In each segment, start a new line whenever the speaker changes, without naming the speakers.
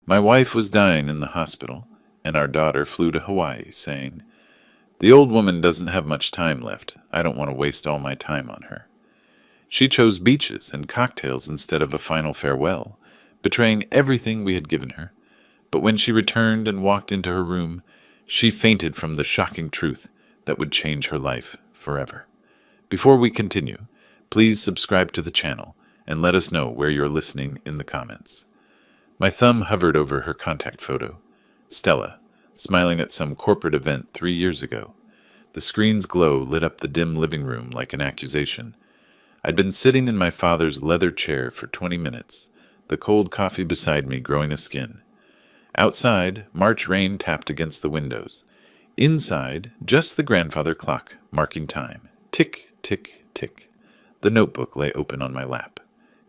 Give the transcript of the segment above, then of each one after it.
My wife was dying in the hospital, and our daughter flew to Hawaii, saying, "The old woman doesn't have much time left. I don't want to waste all my time on her." She chose beaches and cocktails instead of a final farewell, betraying everything we had given her. But when she returned and walked into her room, she fainted from the shocking truth that would change her life forever. Before we continue, please subscribe to the channel and let us know where you're listening in the comments. My thumb hovered over her contact photo. Stella, smiling at some corporate event 3 years ago. The screen's glow lit up the dim living room like an accusation. I'd been sitting in my father's leather chair for 20 minutes, the cold coffee beside me growing a skin. Outside, March rain tapped against the windows. Inside, just the grandfather clock, marking time. Tick, tick, tick. The notebook lay open on my lap.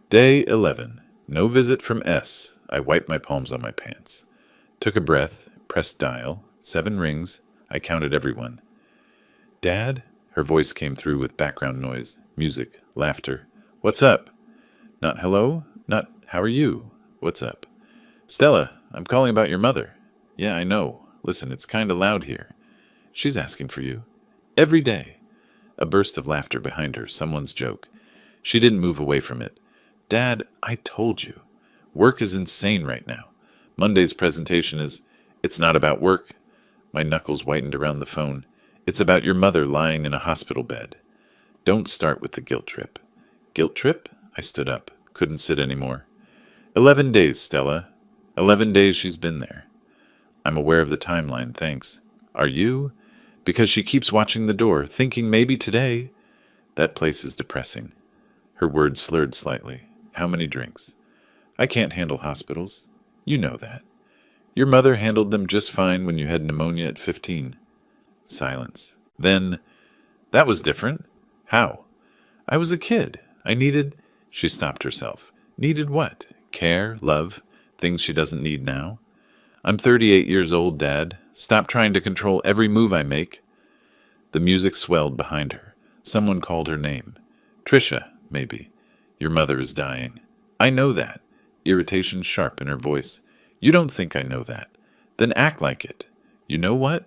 Day 11. No visit from S. I wiped my palms on my pants. Took a breath, pressed dial. 7 rings. I counted everyone. "Dad?" Her voice came through with background noise, music, laughter. "What's up?" Not hello, not how are you? What's up? "Stella, I'm calling about your mother." "Yeah, I know. Listen, it's kinda loud here." "She's asking for you." "Every day." A burst of laughter behind her, someone's joke. She didn't move away from it. "Dad, I told you. Work is insane right now. Monday's presentation is, it's not about work." My knuckles whitened around the phone. "It's about your mother lying in a hospital bed." Don't start with the guilt trip. Guilt trip? I stood up. Couldn't sit anymore. 11 days, Stella. 11 days she's been there. I'm aware of the timeline, thanks. Are you? Because she keeps watching the door, thinking maybe today. That place is depressing. Her words slurred slightly. How many drinks? I can't handle hospitals. You know that. Your mother handled them just fine when you had pneumonia at 15. Silence. Then, that was different. How? I was a kid. I needed... She stopped herself. Needed what? Care, love, things she doesn't need now? I'm 38 years old, Dad. Stop trying to control every move I make. The music swelled behind her. Someone called her name. Trisha, maybe. Your mother is dying. I know that. Irritation sharp in her voice. You don't think I know that. Then act like it. You know what?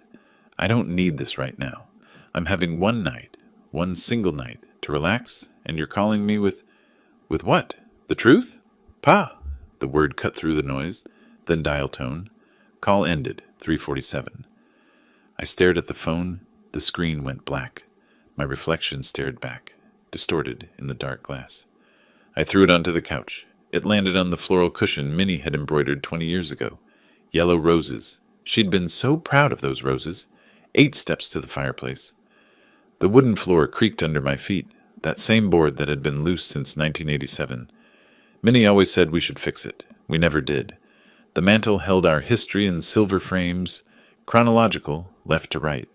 I don't need this right now. I'm having one night, one single night, to relax, and you're calling me with... With what? The truth? Pa! The word cut through the noise, then dial tone. Call ended, 3:47. I stared at the phone. The screen went black. My reflection stared back, distorted in the dark glass. I threw it onto the couch. It landed on the floral cushion Minnie had embroidered 20 years ago. Yellow roses. She'd been so proud of those roses. 8 steps to the fireplace. The wooden floor creaked under my feet, that same board that had been loose since 1987. Minnie always said we should fix it. We never did. The mantel held our history in silver frames, chronological, left to right.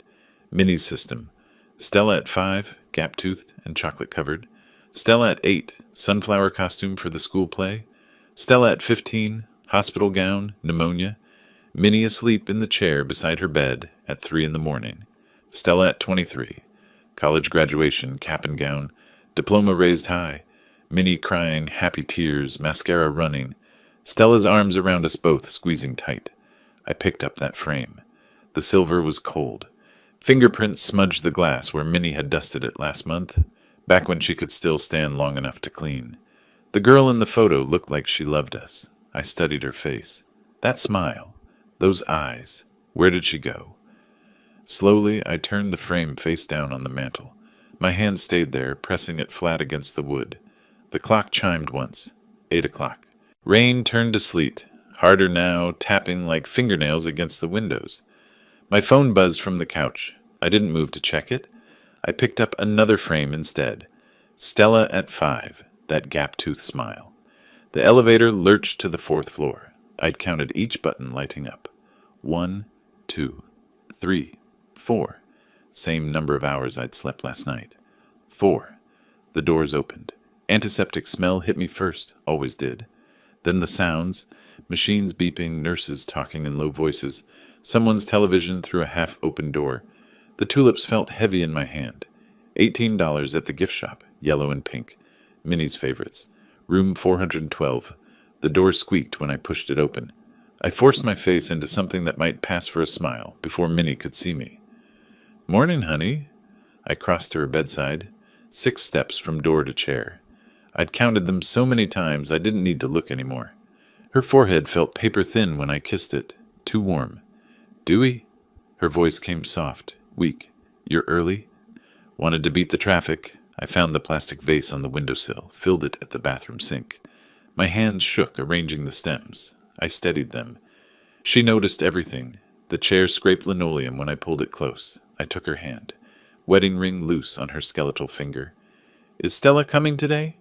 Minnie's system. Stella at 5, gap-toothed and chocolate-covered. Stella at 8, sunflower costume for the school play. Stella at 15, hospital gown, pneumonia. Minnie asleep in the chair beside her bed at 3 in the morning. Stella at 23, college graduation, cap and gown, diploma raised high. Minnie crying, happy tears, mascara running. Stella's arms around us both, squeezing tight. I picked up that frame. The silver was cold. Fingerprints smudged the glass where Minnie had dusted it last month, back when she could still stand long enough to clean. The girl in the photo looked like she loved us. I studied her face. That smile. Those eyes. Where did she go? Slowly, I turned the frame face down on the mantel. My hand stayed there, pressing it flat against the wood. The clock chimed once. 8 o'clock. Rain turned to sleet, harder now, tapping like fingernails against the windows. My phone buzzed from the couch. I didn't move to check it. I picked up another frame instead. Stella at 5, that gap-toothed smile. The elevator lurched to the 4th floor. I'd counted each button lighting up. 1, 2, 3, 4. Same number of hours I'd slept last night. 4. The doors opened. Antiseptic smell hit me first, always did. Then the sounds, machines beeping, nurses talking in low voices, someone's television through a half-open door. The tulips felt heavy in my hand. $18 at the gift shop, yellow and pink. Minnie's favorites. Room 412. The door squeaked when I pushed it open. I forced my face into something that might pass for a smile before Minnie could see me. "Morning, honey." I crossed to her bedside, 6 steps from door to chair. I'd counted them so many times I didn't need to look anymore. Her forehead felt paper thin when I kissed it, too warm. "Dewey?" Her voice came soft, weak. "You're early?" Wanted to beat the traffic. I found the plastic vase on the windowsill, filled it at the bathroom sink. My hands shook, arranging the stems. I steadied them. She noticed everything. The chair scraped linoleum when I pulled it close. I took her hand. Wedding ring loose on her skeletal finger. "Is Stella coming today?"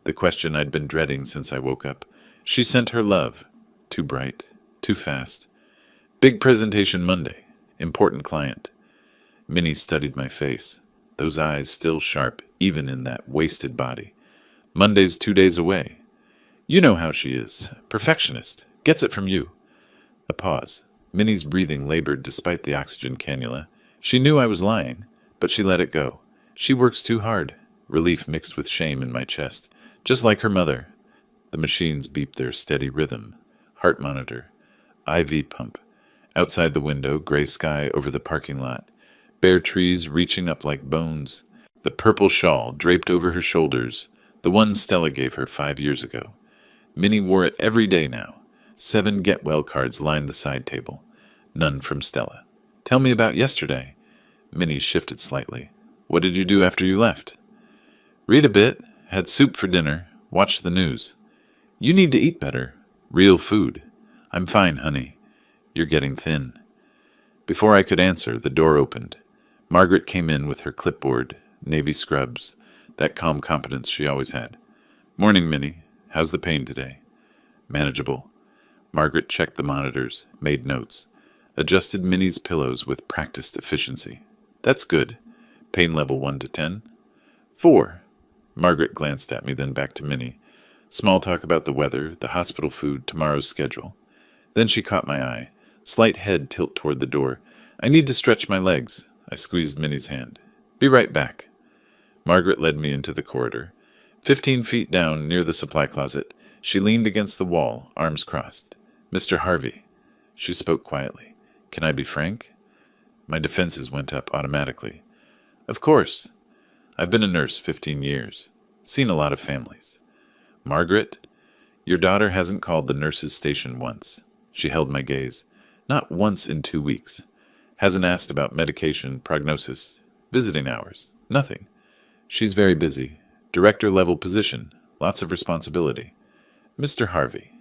The question I'd been dreading since I woke up. She sent her love. Too bright. Too fast. "Big presentation Monday. Important client." Minnie studied my face. Those eyes still sharp, even in that wasted body. "Monday's 2 days away." "You know how she is. Perfectionist. Gets it from you." A pause. Minnie's breathing labored despite the oxygen cannula. She knew I was lying, but she let it go. "She works too hard." Relief mixed with shame in my chest. "Just like her mother." The machines beeped their steady rhythm. Heart monitor. IV pump. Outside the window, gray sky over the parking lot. Bare trees reaching up like bones. The purple shawl draped over her shoulders. The one Stella gave her 5 years ago. Minnie wore it every day now. 7 get-well cards lined the side table. None from Stella. "Tell me about yesterday." Minnie shifted slightly. "What did you do after you left?" "Read a bit. Had soup for dinner. Watched the news." "You need to eat better. Real food." "I'm fine, honey." "You're getting thin." Before I could answer, the door opened. Margaret came in with her clipboard, navy scrubs, that calm competence she always had. "Morning, Minnie. How's the pain today?" "Manageable." Margaret checked the monitors, made notes, adjusted Minnie's pillows with practiced efficiency. "That's good. Pain level 1 to 10? 4. Margaret glanced at me, then back to Minnie. Small talk about the weather, the hospital food, tomorrow's schedule. Then she caught my eye. Slight head tilt toward the door. "I need to stretch my legs." I squeezed Minnie's hand. "Be right back." Margaret led me into the corridor. 15 feet down, near the supply closet, she leaned against the wall, arms crossed. "Mr. Harvey." She spoke quietly. "Can I be frank?" My defenses went up automatically. "Of course. I've been a nurse 15 years. Seen a lot of families." "Margaret, your daughter hasn't called the nurse's station once." She held my gaze. "Not once in 2 weeks. Hasn't asked about medication, prognosis, visiting hours. Nothing. She's very busy. Director-level position. Lots of responsibility." "Mr. Harvey."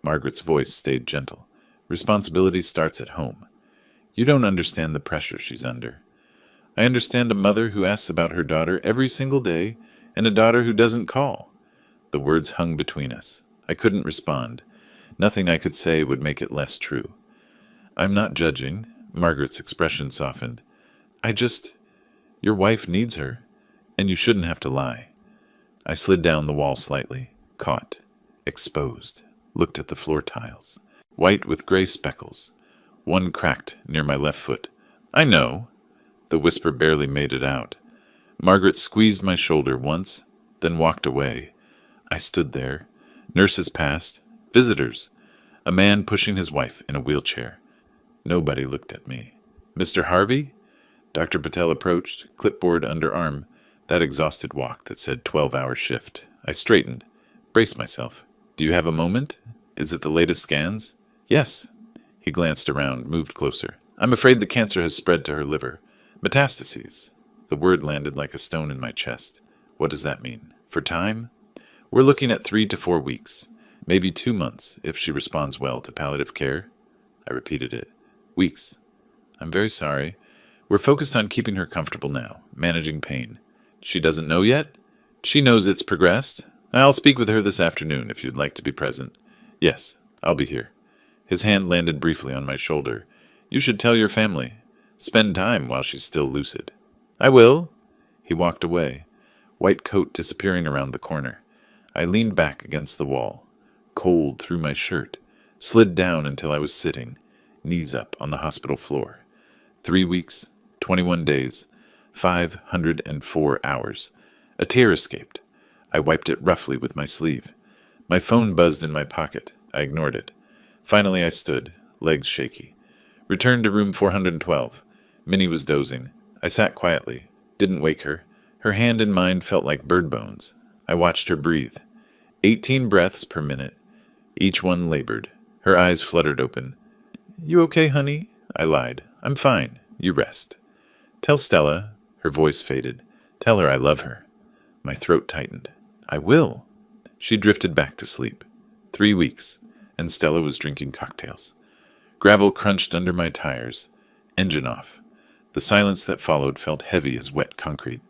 Margaret's voice stayed gentle. "Responsibility starts at home. You don't understand the pressure she's under. I understand a mother who asks about her daughter every single day and a daughter who doesn't call." The words hung between us. I couldn't respond. Nothing I could say would make it less true. "I'm not judging." Margaret's expression softened. Your wife needs her, and you shouldn't have to lie." I slid down the wall slightly, caught, exposed, looked at the floor tiles. White with gray speckles. One cracked near my left foot. "I know." The whisper barely made it out. Margaret squeezed my shoulder once, then walked away. I stood there. Nurses passed. Visitors. A man pushing his wife in a wheelchair. Nobody looked at me. "Mr. Harvey?" Dr. Patel approached, clipboard under arm, that exhausted walk that said 12-hour shift. I straightened, braced myself. "Do you have a moment? Is it the latest scans?" "Yes." He glanced around, moved closer. "I'm afraid the cancer has spread to her liver. Metastases." The word landed like a stone in my chest. "What does that mean? For time?" "We're looking at 3 to 4 weeks. Maybe 2 months, if she responds well to palliative care." I repeated it. "Weeks." "I'm very sorry. We're focused on keeping her comfortable now, managing pain." "She doesn't know yet?" "She knows it's progressed. I'll speak with her this afternoon if you'd like to be present." "Yes, I'll be here." His hand landed briefly on my shoulder. "You should tell your family. Spend time while she's still lucid." "I will." He walked away, white coat disappearing around the corner. I leaned back against the wall, cold through my shirt, slid down until I was sitting, knees up on the hospital floor. 3 weeks, 21 days, 504 hours. A tear escaped. I wiped it roughly with my sleeve. My phone buzzed in my pocket. I ignored it. Finally I stood, legs shaky. Returned to room 412. Minnie was dozing. I sat quietly, didn't wake her. Her hand in mine felt like bird bones. I watched her breathe. 18 breaths per minute, each one labored. Her eyes fluttered open. "You okay, honey?" I lied. "I'm fine. You rest." "Tell Stella." Her voice faded. "Tell her I love her." My throat tightened. "I will." She drifted back to sleep. 3 weeks, and Stella was drinking cocktails. Gravel crunched under my tires. Engine off. The silence that followed felt heavy as wet concrete.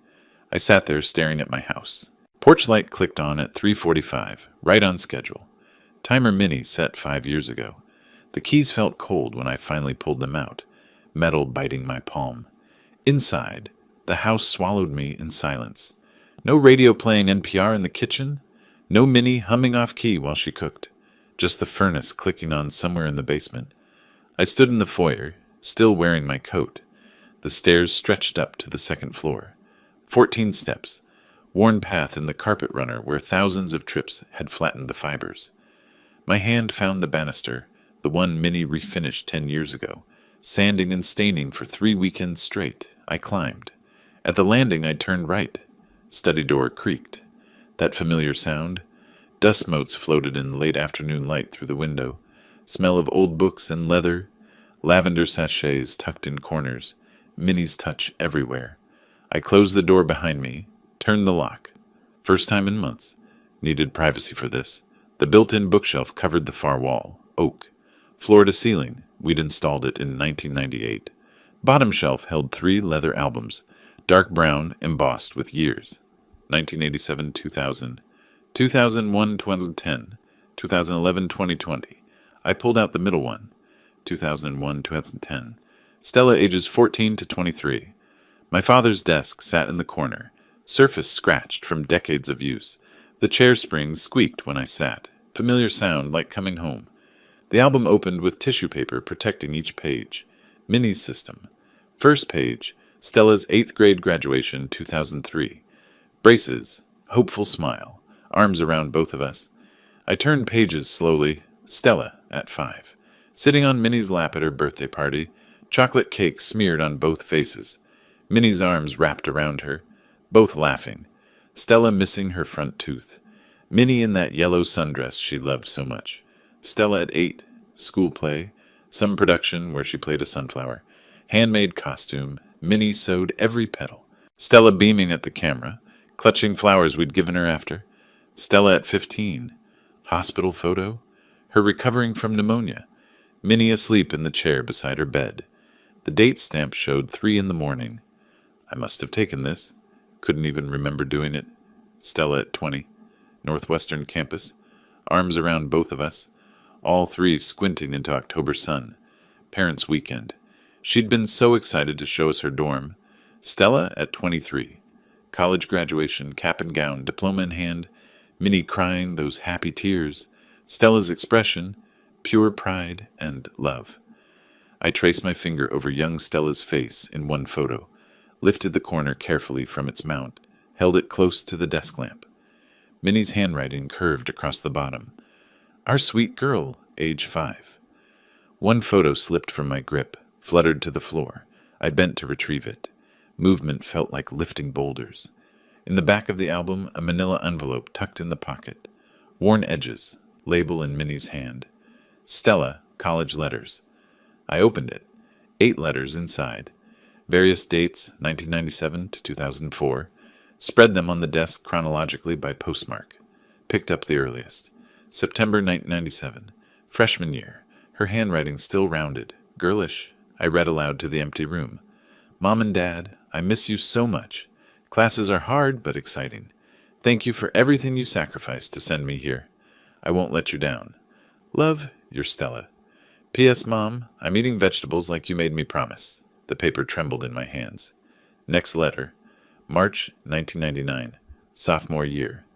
I sat there staring at my house. Porch light clicked on at 3:45, right on schedule. Timer Mini set 5 years ago. The keys felt cold when I finally pulled them out, metal biting my palm. Inside, the house swallowed me in silence. No radio playing NPR in the kitchen. No Minnie humming off key while she cooked. Just the furnace clicking on somewhere in the basement. I stood in the foyer, still wearing my coat. The stairs stretched up to the second floor. 14 steps. Worn path in the carpet runner where thousands of trips had flattened the fibers. My hand found the banister, the one Minnie refinished 10 years ago. Sanding and staining for 3 weekends straight, I climbed. At the landing I turned right. Study door creaked. That familiar sound. Dust motes floated in the late afternoon light through the window. Smell of old books and leather. Lavender sachets tucked in corners. Minnie's touch everywhere. I closed the door behind me, turned the lock. First time in months. Needed privacy for this. The built-in bookshelf covered the far wall. Oak. Floor to ceiling. We'd installed it in 1998. Bottom shelf held 3 leather albums. Dark brown, embossed with years. 1987, 2000. 2001, 2010. 2011, 2020. I pulled out the middle one. 2001, 2010. Stella ages 14 to 23. My father's desk sat in the corner. Surface scratched from decades of use. The chair springs squeaked when I sat. Familiar sound like coming home. The album opened with tissue paper protecting each page. Minnie's system. First page, Stella's 8th grade graduation, 2003. Braces, hopeful smile, arms around both of us. I turned pages slowly. Stella, at 5. Sitting on Minnie's lap at her birthday party, chocolate cake smeared on both faces. Minnie's arms wrapped around her, both laughing. Stella missing her front tooth. Minnie in that yellow sundress she loved so much. Stella at 8, school play, some production where she played a sunflower. Handmade costume, Minnie sewed every petal. Stella beaming at the camera, clutching flowers we'd given her after. Stella at 15, hospital photo, her recovering from pneumonia. Minnie asleep in the chair beside her bed. The date stamp showed 3 in the morning. I must have taken this. Couldn't even remember doing it. Stella at 20, Northwestern campus, arms around both of us, all 3 squinting into October sun. Parents' weekend. She'd been so excited to show us her dorm. Stella at 23, college graduation, cap and gown, diploma in hand, Minnie crying those happy tears. Stella's expression, pure pride and love. I traced my finger over young Stella's face in one photo, lifted the corner carefully from its mount, held it close to the desk lamp. Minnie's handwriting curved across the bottom. Our sweet girl, age 5. One photo slipped from my grip, fluttered to the floor. I bent to retrieve it. Movement felt like lifting boulders. In the back of the album, a manila envelope tucked in the pocket. Worn edges, label in Minnie's hand. Stella, college letters. I opened it. 8 letters inside. Various dates, 1997 to 2004. Spread them on the desk chronologically by postmark. Picked up the earliest. September 1997. Freshman year. Her handwriting still rounded. Girlish. I read aloud to the empty room. Mom and Dad, I miss you so much. Classes are hard but exciting. Thank you for everything you sacrificed to send me here. I won't let you down. Love, your Stella. P.S. Mom, I'm eating vegetables like you made me promise. The paper trembled in my hands. Next letter. March 1999. Sophomore year.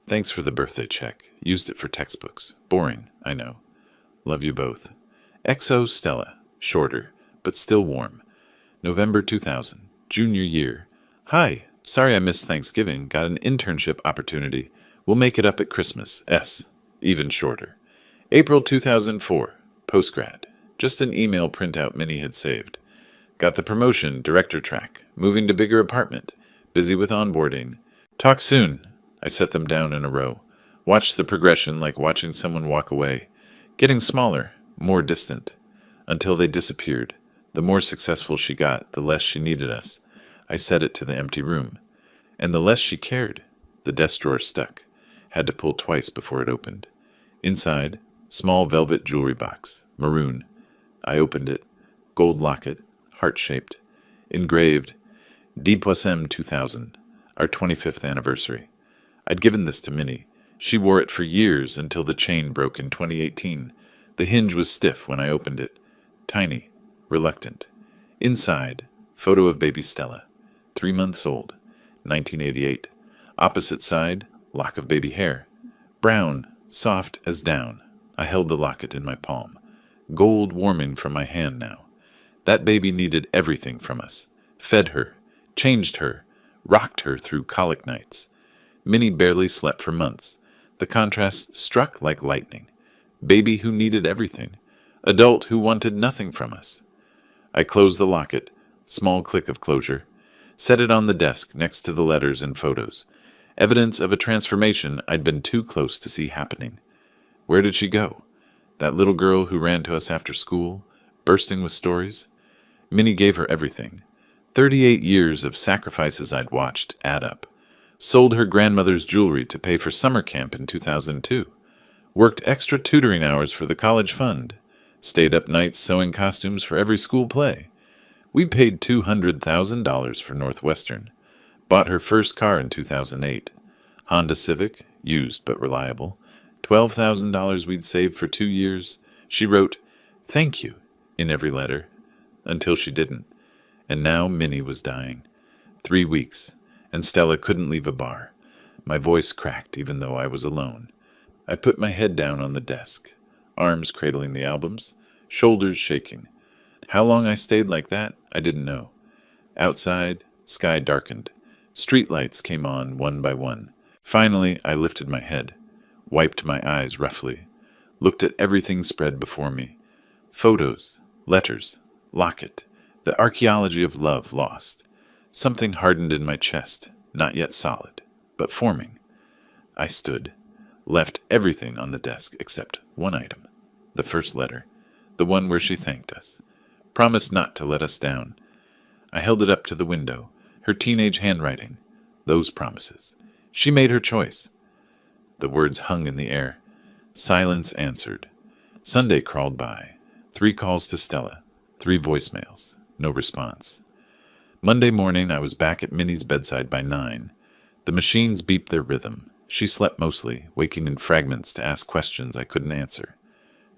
Thanks for the birthday check. Used it for textbooks. Boring, I know. Love you both. XO Stella. Shorter, but still warm. November 2000. Junior year. Hi. Sorry I missed Thanksgiving. Got an internship opportunity. We'll make it up at Christmas. S. Even shorter. April 2004. Postgrad. Just an email printout Minnie had saved. Got the promotion, director track. Moving to bigger apartment. Busy with onboarding. Talk soon. I set them down in a row. Watched the progression like watching someone walk away. Getting smaller, more distant. Until they disappeared. The more successful she got, the less she needed us. I set it to the empty room. And the less she cared. The desk drawer stuck. Had to pull twice before it opened. Inside, small velvet jewelry box. Maroon. I opened it. Gold locket. Heart-shaped. Engraved. Dpoissem 2000. Our 25th anniversary. I'd given this to Minnie. She wore it for years until the chain broke in 2018. The hinge was stiff when I opened it. Tiny. Reluctant. Inside, photo of baby Stella. 3 months old. 1988. Opposite side, lock of baby hair. Brown, soft as down. I held the locket in my palm. Gold warming from my hand now. That baby needed everything from us. Fed her, changed her, rocked her through colic nights. Minnie barely slept for months. The contrast struck like lightning. Baby who needed everything. Adult who wanted nothing from us. I closed the locket, small click of closure. Set it on the desk next to the letters and photos. Evidence of a transformation I'd been too close to see happening. Where did she go? That little girl who ran to us after school, bursting with stories? Minnie gave her everything. 38 years of sacrifices I'd watched add up. Sold her grandmother's jewelry to pay for summer camp in 2002. Worked extra tutoring hours for the college fund. Stayed up nights sewing costumes for every school play. We paid $200,000 for Northwestern. Bought her first car in 2008. Honda Civic, used but reliable. $12,000 we'd saved for 2 years. She wrote, "Thank you," in every letter. Until she didn't. And now Minnie was dying. 3 weeks. And Stella couldn't leave a bar. My voice cracked even though I was alone. I put my head down on the desk. Arms cradling the albums. Shoulders shaking. How long I stayed like that, I didn't know. Outside, sky darkened. Streetlights came on one by one. Finally, I lifted my head. Wiped my eyes roughly. Looked at everything spread before me. Photos, letters, locket, the archaeology of love lost. Something hardened in my chest, not yet solid, but forming. I stood, left everything on the desk except one item. The first letter, the one where she thanked us. Promised not to let us down. I held it up to the window, her teenage handwriting. Those promises. She made her choice. The words hung in the air. Silence answered. Sunday crawled by. 3 calls to Stella. 3 voicemails. No response. Monday morning, I was back at Minnie's bedside by 9. The machines beeped their rhythm. She slept mostly, waking in fragments to ask questions I couldn't answer.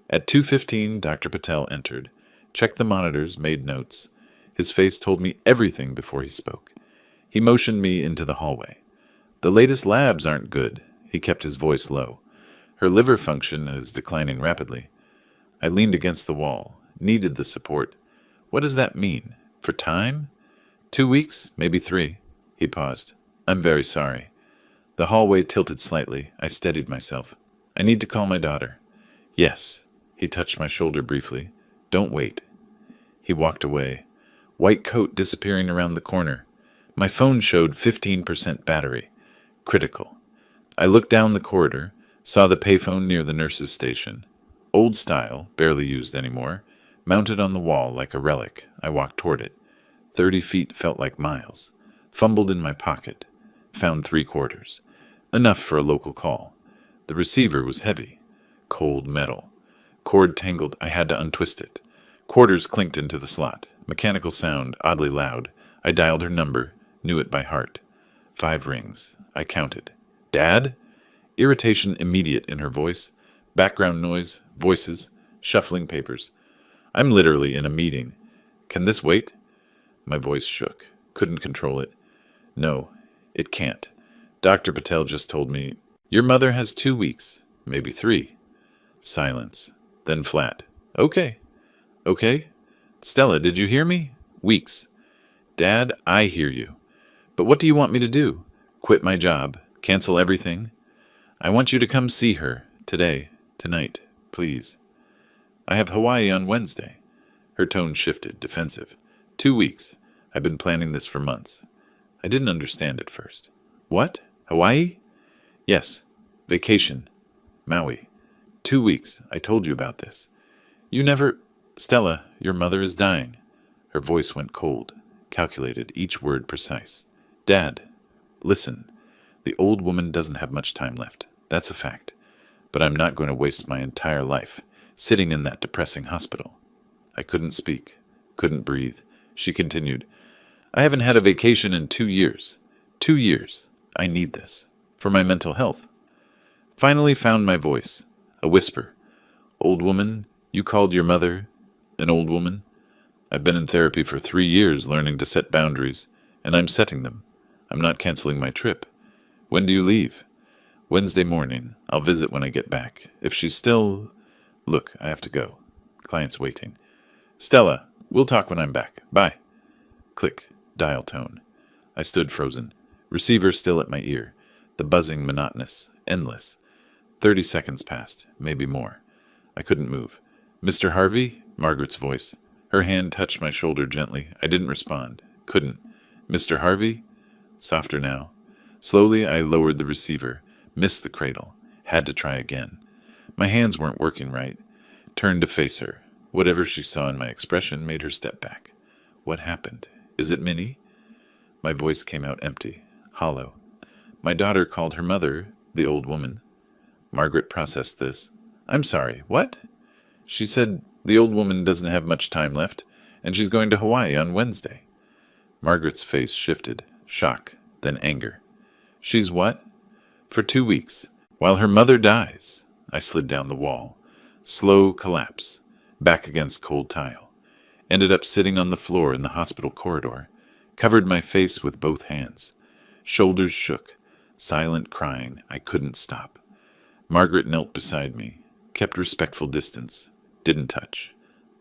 At 2:15, Dr. Patel entered, checked the monitors, made notes. His face told me everything before he spoke. He motioned me into the hallway. The latest labs aren't good. He kept his voice low. Her liver function is declining rapidly. I leaned against the wall, needed the support. What does that mean? For time? 2 weeks? Maybe 3. He paused. I'm very sorry. The hallway tilted slightly. I steadied myself. I need to call my daughter. Yes. He touched my shoulder briefly. Don't wait. He walked away. White coat disappearing around the corner. My phone showed 15% battery. Critical. I looked down the corridor, saw the payphone near the nurse's station. Old style, barely used anymore. Mounted on the wall like a relic, I walked toward it. 30 feet felt like miles. Fumbled in my pocket. Found 3/4. Enough for a local call. The receiver was heavy. Cold metal. Cord tangled, I had to untwist it. Quarters clinked into the slot. Mechanical sound, oddly loud. I dialed her number, knew it by heart. 5 rings. I counted. Dad? Irritation immediate in her voice. Background noise, voices, shuffling papers. I'm literally in a meeting. Can this wait? My voice shook. Couldn't control it. No, it can't. Dr. Patel just told me, your mother has 2 weeks, maybe 3. Silence. Then flat. Okay. Okay? Stella, did you hear me? Weeks. Dad, I hear you. But what do you want me to do? Quit my job? Cancel everything? I want you to come see her. Today. Tonight. Please. I have Hawaii on Wednesday. Her tone shifted, defensive. 2 weeks. I've been planning this for months. I didn't understand at first. What? Hawaii? Yes. Vacation. Maui. 2 weeks. I told you about this. You never... Stella, your mother is dying. Her voice went cold, calculated, each word precise. Dad, listen. The old woman doesn't have much time left. That's a fact. But I'm not going to waste my entire life sitting in that depressing hospital. I couldn't speak, couldn't breathe. She continued, I haven't had a vacation in 2 years. 2 years. I need this. For my mental health. Finally found my voice. A whisper. Old woman, you called your mother an old woman? I've been in therapy for 3 years learning to set boundaries, and I'm setting them. I'm not canceling my trip. When do you leave? Wednesday morning. I'll visit when I get back. If she's still... Look, I have to go. Client's waiting. Stella, we'll talk when I'm back. Bye. Click. Dial tone. I stood frozen. Receiver still at my ear. The buzzing monotonous. Endless. 30 seconds passed. Maybe more. I couldn't move. Mr. Harvey? Margaret's voice. Her hand touched my shoulder gently. I didn't respond. Couldn't. Mr. Harvey? Softer now. Slowly, I lowered the receiver. Missed the cradle. Had to try again. My hands weren't working right. Turned to face her. Whatever she saw in my expression made her step back. What happened? Is it Minnie? My voice came out empty, hollow. My daughter called her mother, the old woman. Margaret processed this. I'm sorry, what? She said the old woman doesn't have much time left, and she's going to Hawaii on Wednesday. Margaret's face shifted, shock, then anger. She's what? For 2 weeks, while her mother dies. I slid down the wall. Slow collapse, back against cold tile. Ended up sitting on the floor in the hospital corridor. Covered my face with both hands. Shoulders shook. Silent crying. I couldn't stop. Margaret knelt beside me. Kept respectful distance. Didn't touch.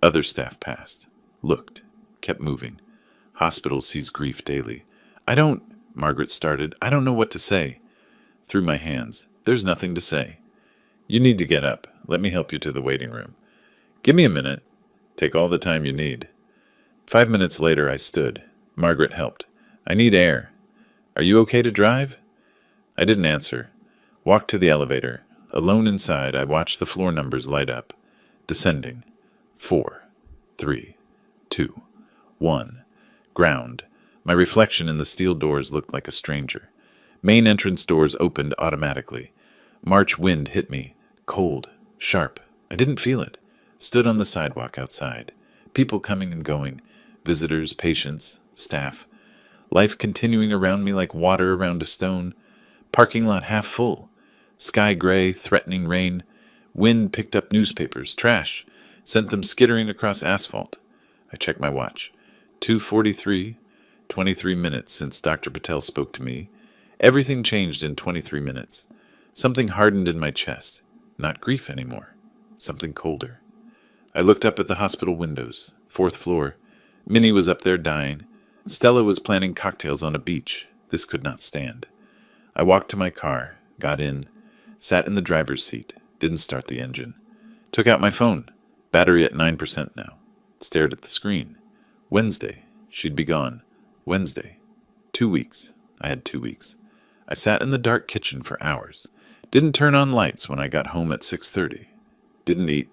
Other staff passed. Looked. Kept moving. Hospital sees grief daily. Margaret started. I don't know what to say. Threw my hands. There's nothing to say. You need to get up. Let me help you to the waiting room. Give me a minute. Take all the time you need. 5 minutes later, I stood. Margaret helped. I need air. Are you okay to drive? I didn't answer. Walked to the elevator. Alone inside, I watched the floor numbers light up. Descending. 4, 3, 2, 1. Ground. My reflection in the steel doors looked like a stranger. Main entrance doors opened automatically. March wind hit me. Cold. Sharp. I didn't feel it. Stood on the sidewalk outside. People coming and going. Visitors, patients, staff. Life continuing around me like water around a stone. Parking lot half full. Sky gray, threatening rain. Wind picked up newspapers, trash. Sent them skittering across asphalt. I checked my watch. 2:43. 23 minutes since Dr. Patel spoke to me. Everything changed in 23 minutes. Something hardened in my chest. Not grief anymore. Something colder. I looked up at the hospital windows. 4th floor. Minnie was up there dying. Stella was planning cocktails on a beach. This could not stand. I walked to my car, got in, sat in the driver's seat, didn't start the engine. Took out my phone. Battery at 9% now. Stared at the screen. Wednesday. She'd be gone. Wednesday. 2 weeks. I had 2 weeks. I sat in the dark kitchen for hours. Didn't turn on lights when I got home at 6:30. Didn't eat.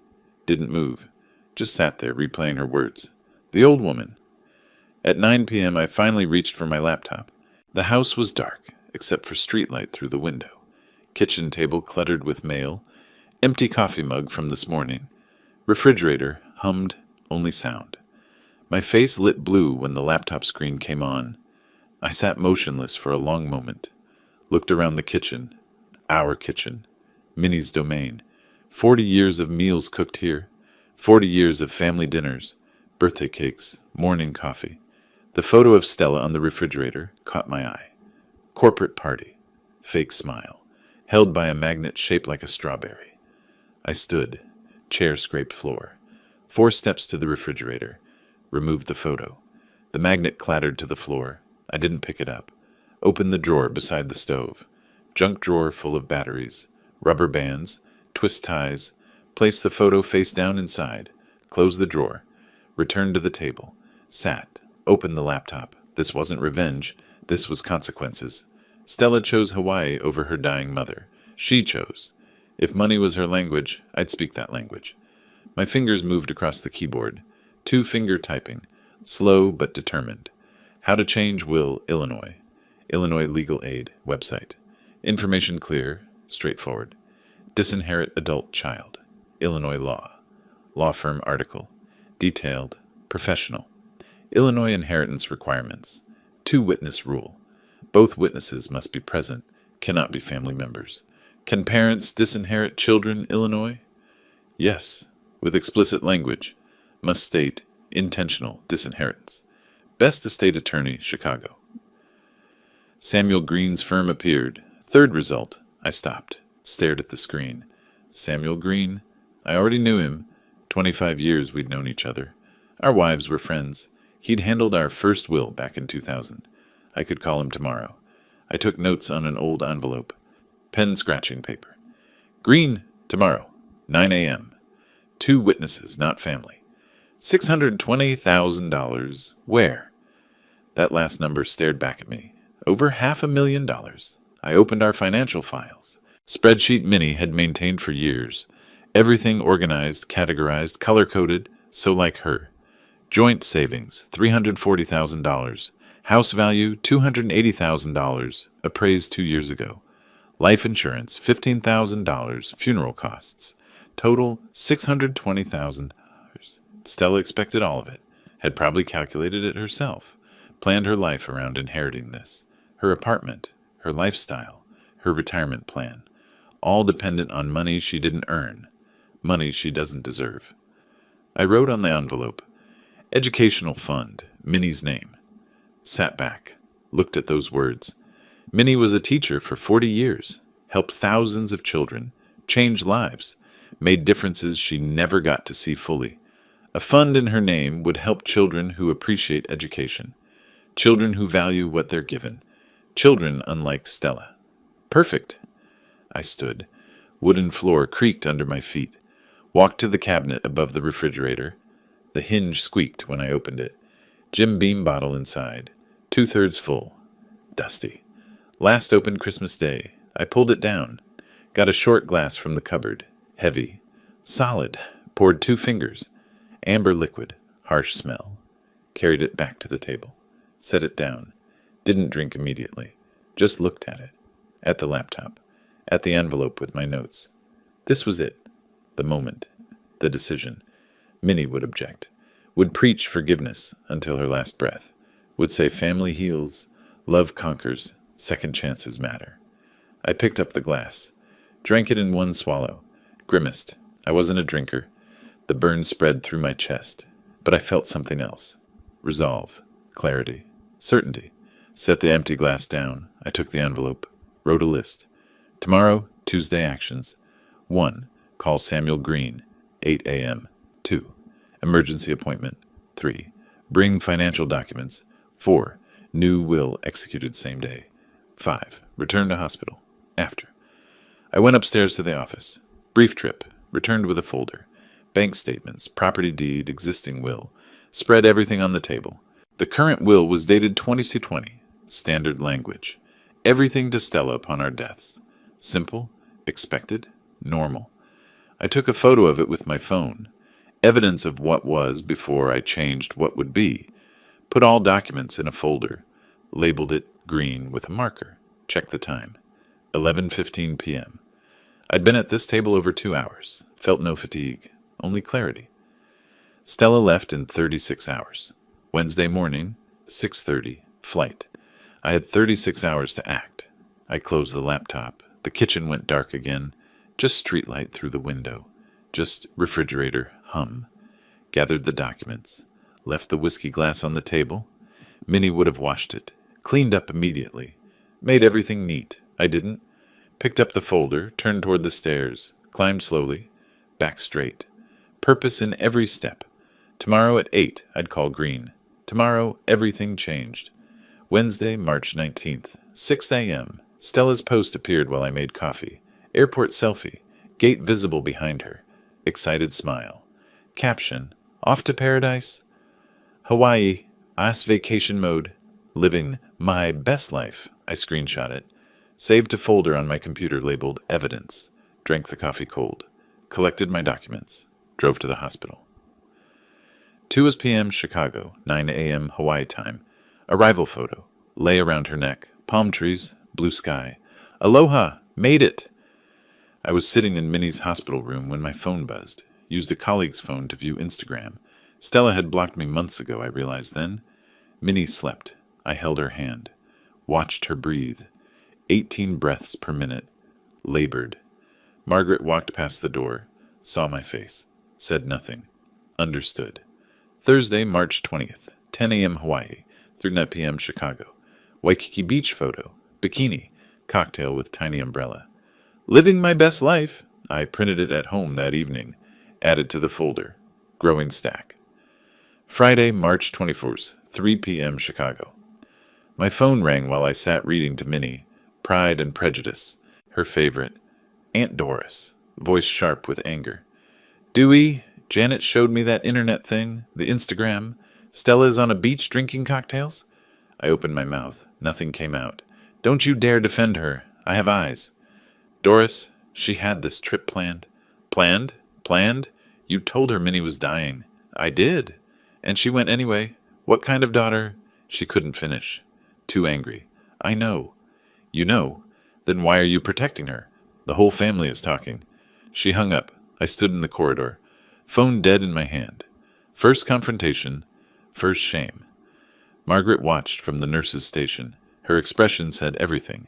Didn't move. Just sat there replaying her words. The old woman. At 9 p.m. I finally reached for my laptop. The house was dark, except for streetlight through the window. Kitchen table cluttered with mail. Empty coffee mug from this morning. Refrigerator hummed, only sound. My face lit blue when the laptop screen came on. I sat motionless for a long moment. Looked around the kitchen. Our kitchen. Minnie's domain. 40 years of meals cooked here. 40 years of family dinners. Birthday cakes. Morning coffee. The photo of Stella on the refrigerator caught my eye. Corporate party. Fake smile. Held by a magnet shaped like a strawberry. I stood. Chair scraped floor. 4 steps to the refrigerator. Removed the photo. The magnet clattered to the floor. I didn't pick it up. Opened the drawer beside the stove. Junk drawer full of batteries, rubber bands, twist ties, Placed the photo face down inside. Closed the drawer. Returned to the table. Sat. Opened the laptop. This wasn't revenge. This was consequences. Stella chose Hawaii over her dying mother. She chose. If money was her language, I'd speak that language. My fingers moved across the keyboard. 2-finger typing. Slow but determined. How to change will, Illinois. Illinois Legal Aid website. Information clear, straightforward. Disinherit adult child. Illinois law. Law firm article. Detailed, professional. Illinois inheritance requirements. 2-witness rule. Both witnesses must be present, cannot be family members. Can parents disinherit children, Illinois? Yes, with explicit language. Must state intentional disinheritance. Best estate attorney, Chicago. Samuel Green's firm appeared. Third result. I stopped, stared at the screen. Samuel Green. I already knew him. 25 years we'd known each other. Our wives were friends. He'd handled our first will back in 2000. I could call him tomorrow. I took notes on an old envelope. Pen scratching paper. Green, tomorrow, 9 a.m. 2 witnesses, not family. $620,000. Where? That last number stared back at me. Over $500,000. I opened our financial files. Spreadsheet Minnie had maintained for years. Everything organized, categorized, color-coded, so like her. Joint savings, $340,000. House value, $280,000, appraised 2 years ago. Life insurance, $15,000. Funeral costs. Total, $620,000. Stella expected all of it. Had probably calculated it herself. Planned her life around inheriting this. Her apartment, her lifestyle, her retirement plan. All dependent on money she didn't earn. Money she doesn't deserve. I wrote on the envelope, Educational Fund, Minnie's name. Sat back, looked at those words. Minnie was a teacher for 40 years, helped thousands of children, changed lives, made differences she never got to see fully. A fund in her name would help children who appreciate education, children who value what they're given, children unlike Stella. Perfect. I stood. Wooden floor creaked under my feet. Walked to the cabinet above the refrigerator. The hinge squeaked when I opened it. Jim Beam bottle inside. 2/3 full. Dusty. Last opened Christmas Day. I pulled it down. Got a short glass from the cupboard. Heavy. Solid. Poured 2 fingers. Amber liquid. Harsh smell. Carried it back to the table. Set it down. Didn't drink immediately. Just looked at it. At the laptop. At the envelope with my notes. This was it. The moment. The decision. Minnie would object. Would preach forgiveness until her last breath. Would say family heals, love conquers, second chances matter. I picked up the glass. Drank it in one swallow. Grimaced. I wasn't a drinker. The burn spread through my chest. But I felt something else. Resolve. Clarity. Certainty. Set the empty glass down. I took the envelope. Wrote a list. Tomorrow, Tuesday actions. 1. Call Samuel Green, 8 a.m. 2. Emergency appointment. 3. Bring financial documents. 4. New will executed same day. 5. Return to hospital. After. I went upstairs to the office. Brief trip. Returned with a folder. Bank statements, property deed, existing will. Spread everything on the table. The current will was dated 2020. Standard language. Everything to Stella upon our deaths. Simple, expected, normal. I took a photo of it with my phone. Evidence of what was before I changed what would be. Put all documents in a folder. Labeled it green with a marker. Checked the time. 11:15 p.m. I'd been at this table over 2 hours. Felt no fatigue. Only clarity. Stella left in 36 hours. Wednesday morning, 6:30, flight. I had 36 hours to act. I closed the laptop. The kitchen went dark again. Just streetlight through the window. Just refrigerator hum. Gathered the documents. Left the whiskey glass on the table. Minnie would have washed it. Cleaned up immediately. Made everything neat. I didn't. Picked up the folder, turned toward the stairs. Climbed slowly. Back straight. Purpose in every step. Tomorrow at 8, I'd call Green. Tomorrow, everything changed. Wednesday, March 19th, 6 a.m. Stella's post appeared while I made coffee. Airport selfie. Gate visible behind her. excited smile. Caption, off to paradise? Hawaii, ass vacation mode, living my best life. I screenshot it. Saved to folder on my computer labeled evidence. Drank the coffee cold. Collected my documents. Drove to the hospital. 2 p.m. Chicago, 9 a.m. Hawaii time. Arrival photo. Lay around her neck. Palm trees. Blue sky. Aloha! Made it! I was sitting in Minnie's hospital room when my phone buzzed. Used a colleague's phone to view Instagram. Stella had blocked me months ago, I realized then. Minnie slept. I held her hand. Watched her breathe. 18 breaths per minute. Labored. Margaret walked past the door. Saw my face. Said nothing. Understood. Thursday, March 20th. 10 a.m. Hawaii. 3 p.m. Chicago. Waikiki Beach photo. Bikini. Cocktail with tiny umbrella. Living my best life. I printed it at home that evening. Added to the folder. Growing stack. Friday, March 24th. 3 p.m. Chicago. My phone rang while I sat reading to Minnie. Pride and Prejudice. Her favorite. Aunt Doris. Voice sharp with anger. Dewey, Janet showed me that internet thing, the Instagram. Stella's on a beach drinking cocktails? I opened my mouth. Nothing came out. Don't you dare defend her. I have eyes. Doris, she had this trip planned. Planned? Planned? You told her Minnie was dying. I did. And she went anyway. What kind of daughter? She couldn't finish. Too angry. I know. You know. Then why are you protecting her? The whole family is talking. She hung up. I stood in the corridor. Phone dead in my hand. First confrontation. First shame. Margaret watched from the nurse's station. Her expression said everything.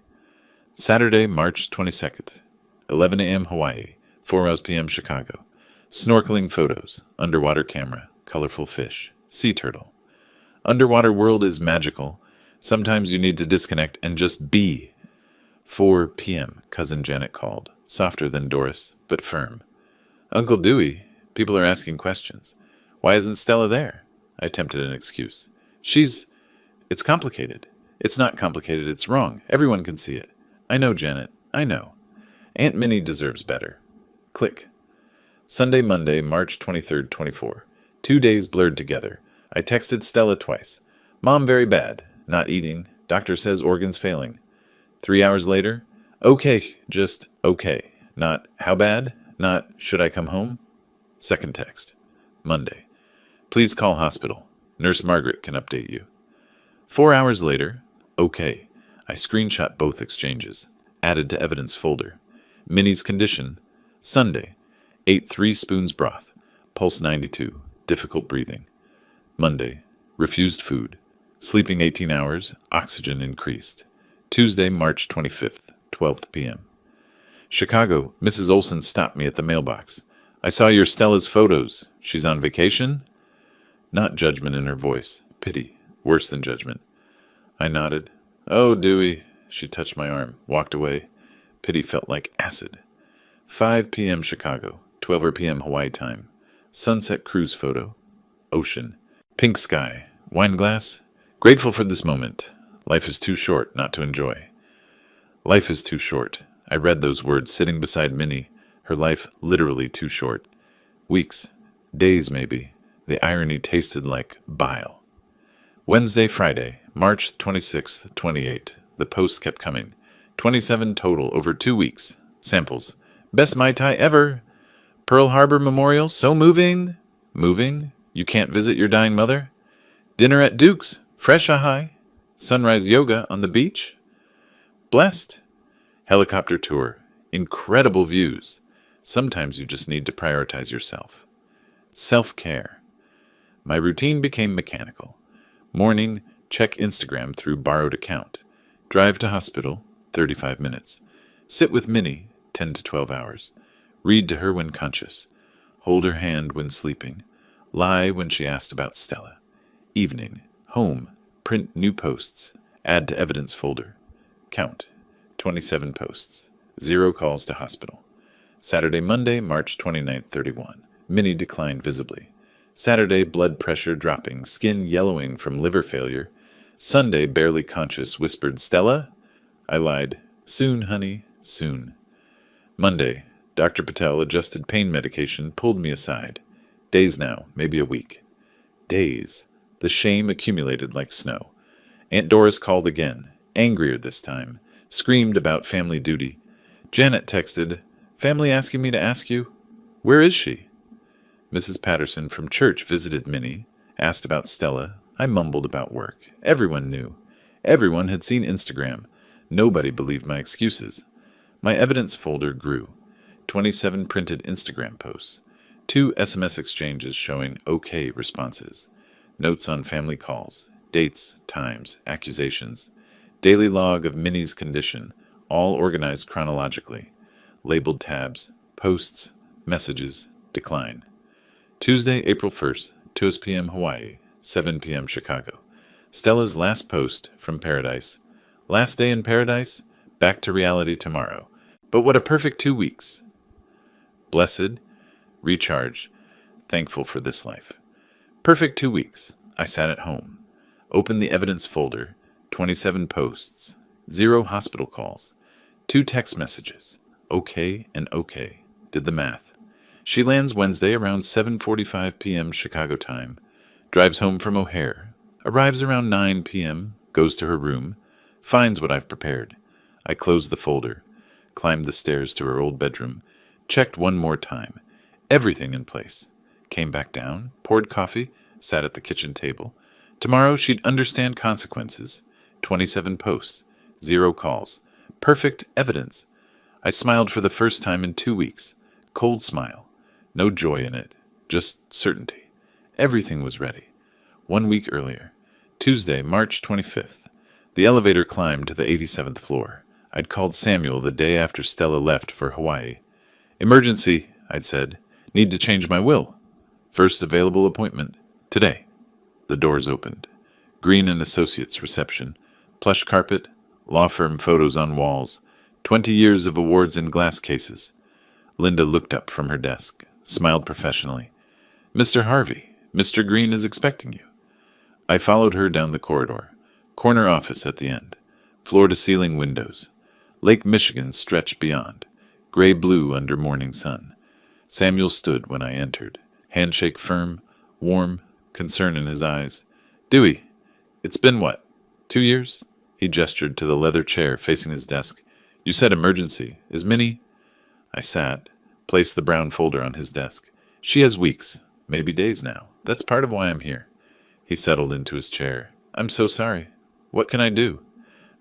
Saturday, March 22nd. 11 a.m. Hawaii. 4 p.m. Chicago. Snorkeling photos. Underwater camera. Colorful fish. Sea turtle. Underwater world is magical. Sometimes you need to disconnect and just be. 4 p.m. Cousin Janet called. Softer than Doris, but firm. Uncle Dewey, people are asking questions. Why isn't Stella there? I attempted an excuse. It's complicated. It's not complicated, it's wrong. Everyone can see it. I know, Janet. I know. Aunt Minnie deserves better. Click. Sunday, Monday, March 23rd, 24. 2 days blurred together. I texted Stella twice. Mom very bad. Not eating. Doctor says organs failing. 3 hours later. Okay, just okay. Not how bad. Not should I come home. Second text. Monday. Please call hospital. Nurse Margaret can update you. 4 hours later. Okay. I screenshot both exchanges. Added to evidence folder. Minnie's condition. Sunday. Ate 3 spoons broth. Pulse 92. Difficult breathing. Monday. Refused food. Sleeping 18 hours. Oxygen increased. Tuesday, March 25th, 12 p.m. Chicago. Mrs. Olson stopped me at the mailbox. I saw your Stella's photos. She's on vacation? Not judgment in her voice. Pity. Worse than judgment. I nodded. Oh, Dewey. She touched my arm. Walked away. Pity felt like acid. 5 p.m. Chicago. 12 p.m. Hawaii time. Sunset cruise photo. Ocean. Pink sky. Wine glass. Grateful for this moment. Life is too short not to enjoy. Life is too short. I read those words sitting beside Minnie. Her life literally too short. Weeks. Days, maybe. The irony tasted like bile. Wednesday, Friday, March 26th, 28. The posts kept coming. 27 total over 2 weeks. Samples. Best Mai Tai ever. Pearl Harbor Memorial, so moving. Moving? You can't visit your dying mother? Dinner at Duke's. Fresh ahai. Sunrise yoga on the beach. Blessed. Helicopter tour. Incredible views. Sometimes you just need to prioritize yourself. Self-care. My routine became mechanical. Morning, check Instagram through borrowed account. Drive to hospital, 35 minutes. Sit with Minnie, 10 to 12 hours. Read to her when conscious. Hold her hand when sleeping. Lie when she asked about Stella. Evening, home, print new posts. Add to evidence folder. Count, 27 posts. 0 calls to hospital. Saturday, Monday, March 29th, 31. Minnie declined visibly. Saturday, blood pressure dropping, skin yellowing from liver failure. Sunday, barely conscious, whispered, Stella? I lied. Soon, honey, soon. Monday, Dr. Patel adjusted pain medication, pulled me aside. Days now, maybe a week. Days. The shame accumulated like snow. Aunt Doris called again, angrier this time, screamed about family duty. Janet texted, "Family asking me to ask you, where is she?" Mrs. Patterson from church visited Minnie, asked about Stella. I mumbled about work. Everyone knew. Everyone had seen Instagram. Nobody believed my excuses. My evidence folder grew. 27 printed Instagram posts. 2 SMS exchanges showing OK responses. Notes on family calls. Dates, times, accusations. Daily log of Minnie's condition, all organized chronologically. Labeled tabs. Posts. Messages. Decline. Tuesday, April 1st, 2 p.m. Hawaii, 7 p.m. Chicago. Stella's last post from paradise. Last day in paradise, back to reality tomorrow. But what a perfect 2 weeks. Blessed, recharged, thankful for this life. Perfect 2 weeks. I sat at home. Opened the evidence folder. 27 posts. 0 hospital calls. 2 text messages. Okay and okay. Did the math. She lands Wednesday around 7:45 p.m. Chicago time. Drives home from O'Hare. Arrives around 9 p.m. Goes to her room. Finds what I've prepared. I closed the folder. Climbed the stairs to her old bedroom. Checked one more time. Everything in place. Came back down. Poured coffee. Sat at the kitchen table. Tomorrow she'd understand consequences. 27 posts. 0 calls. Perfect evidence. I smiled for the first time in 2 weeks. Cold smile. No joy in it. Just certainty. Everything was ready. 1 week earlier. Tuesday, March 25th. The elevator climbed to the 87th floor. I'd called Samuel the day after Stella left for Hawaii. "Emergency," I'd said. "Need to change my will. First available appointment. Today." The doors opened. Green and Associates reception. Plush carpet. Law firm photos on walls. 20 years of awards in glass cases. Linda looked up from her desk, smiled professionally. "Mr. Harvey, Mr. Green is expecting you." I followed her down the corridor. Corner office at the end. Floor-to-ceiling windows. Lake Michigan stretched beyond. Gray-blue under morning sun. Samuel stood when I entered. Handshake firm, warm, concern in his eyes. "Dewey, it's been what? 2 years?" He gestured to the leather chair facing his desk. "You said emergency. Is Minnie—" I sat, placed the brown folder on his desk. "She has weeks, maybe days now. That's part of why I'm here." He settled into his chair. "I'm so sorry. What can I do?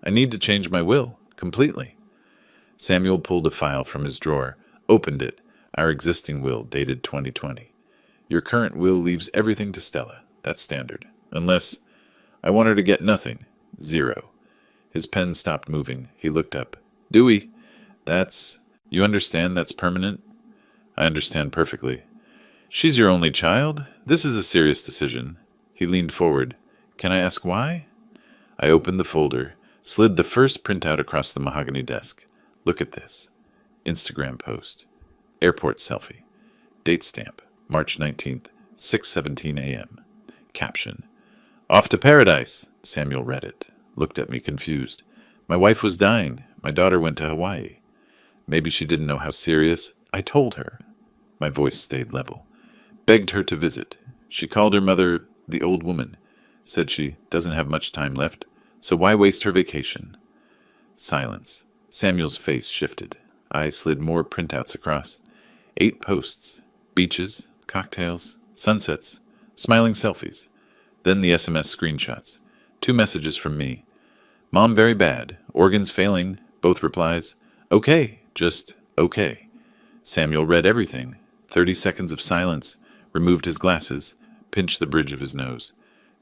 I need to change my will, completely." Samuel pulled a file from his drawer, opened it, our existing will dated 2020. "Your current will leaves everything to Stella. That's standard. Unless I want her to get nothing. 0. His pen stopped moving. He looked up. "Dewey, you understand that's permanent?" "I understand perfectly." "She's your only child? This is a serious decision." He leaned forward. "Can I ask why?" I opened the folder, slid the first printout across the mahogany desk. "Look at this." Instagram post. Airport selfie. Date stamp. March 19th, 6:17 a.m. Caption. "Off to paradise." Samuel read it. Looked at me confused. "My wife was dying. My daughter went to Hawaii." Maybe she didn't know how serious. I told her. My voice stayed level. "Begged her to visit. She called her mother the old woman. Said she doesn't have much time left, so why waste her vacation?" Silence. Samuel's face shifted. I slid more printouts across. 8 posts. Beaches, cocktails, sunsets, smiling selfies. Then the SMS screenshots. 2 messages from me. "Mom very bad. Organs failing." Both replies. "Okay, just okay." Samuel read everything. 30 seconds of silence. Removed his glasses. Pinched the bridge of his nose.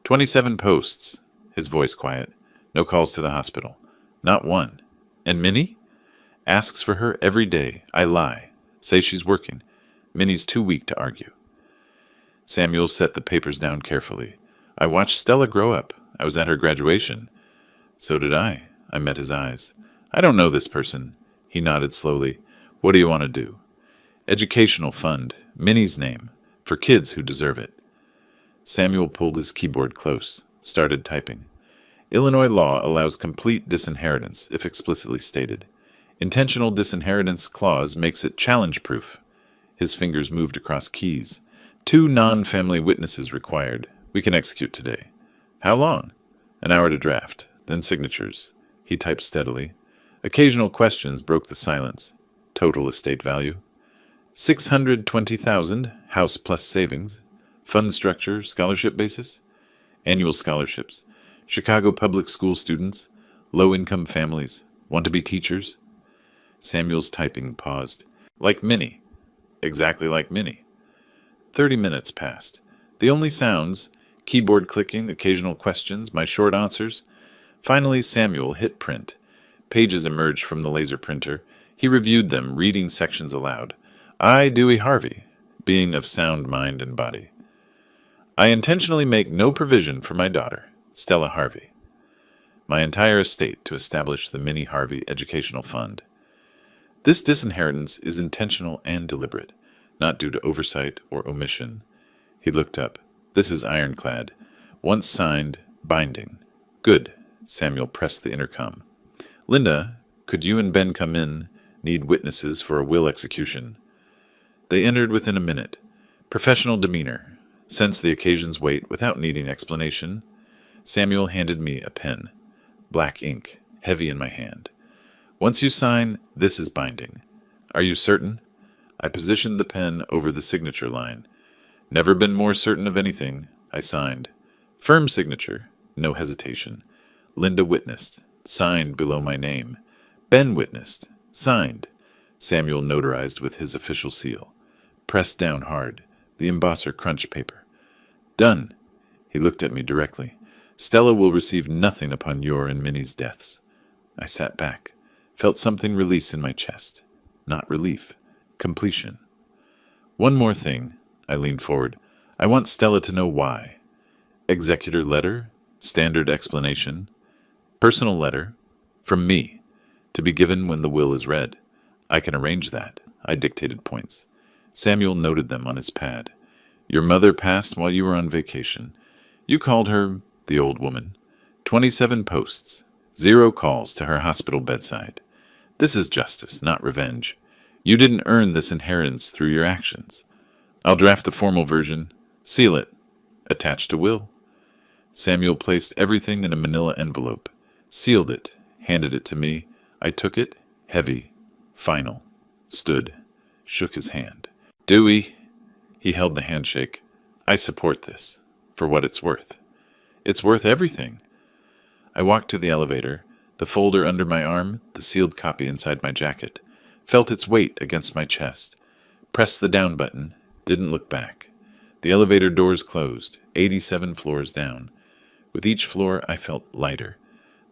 27 posts. His voice quiet. No calls to the hospital. Not one. "And Minnie?" "Asks for her every day. I lie. Say she's working. Minnie's too weak to argue." Samuel set the papers down carefully. "I watched Stella grow up. I was at her graduation." "So did I." I met his eyes. "I don't know this person." He nodded slowly. "What do you want to do?" "Educational fund. Minnie's name. For kids who deserve it." Samuel pulled his keyboard close. Started typing. "Illinois law allows complete disinheritance, if explicitly stated. Intentional disinheritance clause makes it challenge-proof. His fingers moved across keys. 2 non-family witnesses required. We can execute today. How long? An hour to draft, then signatures. He typed steadily. Occasional questions broke the silence. Total estate value. 620,000, house plus savings. Fund structure, scholarship basis. Annual scholarships. Chicago public school students. Low-income families. Want to be teachers? Samuel's typing paused. Like Minnie. Exactly like Minnie. 30 minutes passed. The only sounds, keyboard clicking, occasional questions, my short answers. Finally, Samuel hit print. Pages emerged from the laser printer. He reviewed them, reading sections aloud. I, Dewey Harvey, being of sound mind and body. I intentionally make no provision for my daughter, Stella Harvey. My entire estate to establish the Minnie Harvey Educational Fund. This disinheritance is intentional and deliberate, not due to oversight or omission. He looked up. This is ironclad. Once signed, binding. Good. Samuel pressed the intercom. Linda, could you and Ben come in? Need witnesses for a will execution. They entered within a minute. Professional demeanor. Sensed the occasion's weight without needing explanation. Samuel handed me a pen. Black ink, heavy in my hand. Once you sign, this is binding. Are you certain? I positioned the pen over the signature line. Never been more certain of anything. I signed. Firm signature. No hesitation. Linda witnessed. Signed below my name. Ben witnessed. Signed. Samuel notarized with his official seal. Pressed down hard. The embosser crunched paper. Done. He looked at me directly. Stella will receive nothing upon your and Minnie's deaths. I sat back. Felt something release in my chest. Not relief. Completion. One more thing. I leaned forward. I want Stella to know why. Executor letter. Standard explanation. Personal letter. From me. To be given when the will is read. I can arrange that. I dictated points. Samuel noted them on his pad. Your mother passed while you were on vacation. You called her the old woman. 27 posts. 0 calls to her hospital bedside. This is justice, not revenge. You didn't earn this inheritance through your actions. I'll draft the formal version. Seal it. Attached to will. Samuel placed everything in a manila envelope. Sealed it. Handed it to me. I took it. Heavy. Final. Stood. Shook his hand. Dewey. He held the handshake. I support this. For what it's worth. It's worth everything. I walked to the elevator. The folder under my arm, the sealed copy inside my jacket. Felt its weight against my chest. Pressed the down button. Didn't look back. The elevator doors closed, 87 floors down. With each floor, I felt lighter.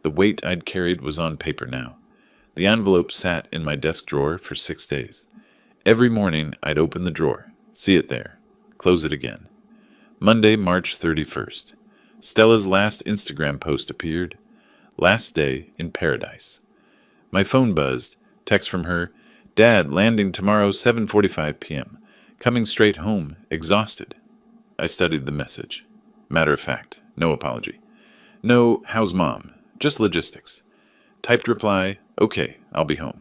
The weight I'd carried was on paper now. The envelope sat in my desk drawer for 6 days. Every morning, I'd open the drawer, see it there, close it again. Monday, March 31st. Stella's last Instagram post appeared. Last day in paradise. My phone buzzed. Text from her. Dad, landing tomorrow 7:45 p.m. Coming straight home, exhausted. I studied the message. Matter of fact, no apology. No, how's mom? Just logistics. Typed reply, okay, I'll be home.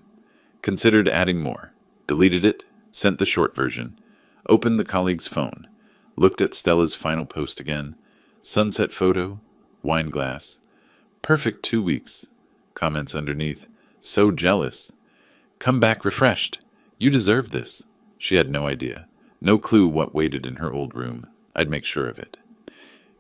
Considered adding more. Deleted it, sent the short version. Opened the colleague's phone. Looked at Stella's final post again. Sunset photo, wine glass. Perfect 2 weeks. Comments underneath. So jealous. Come back refreshed. You deserve this. She had no idea. No clue what waited in her old room. I'd make sure of it.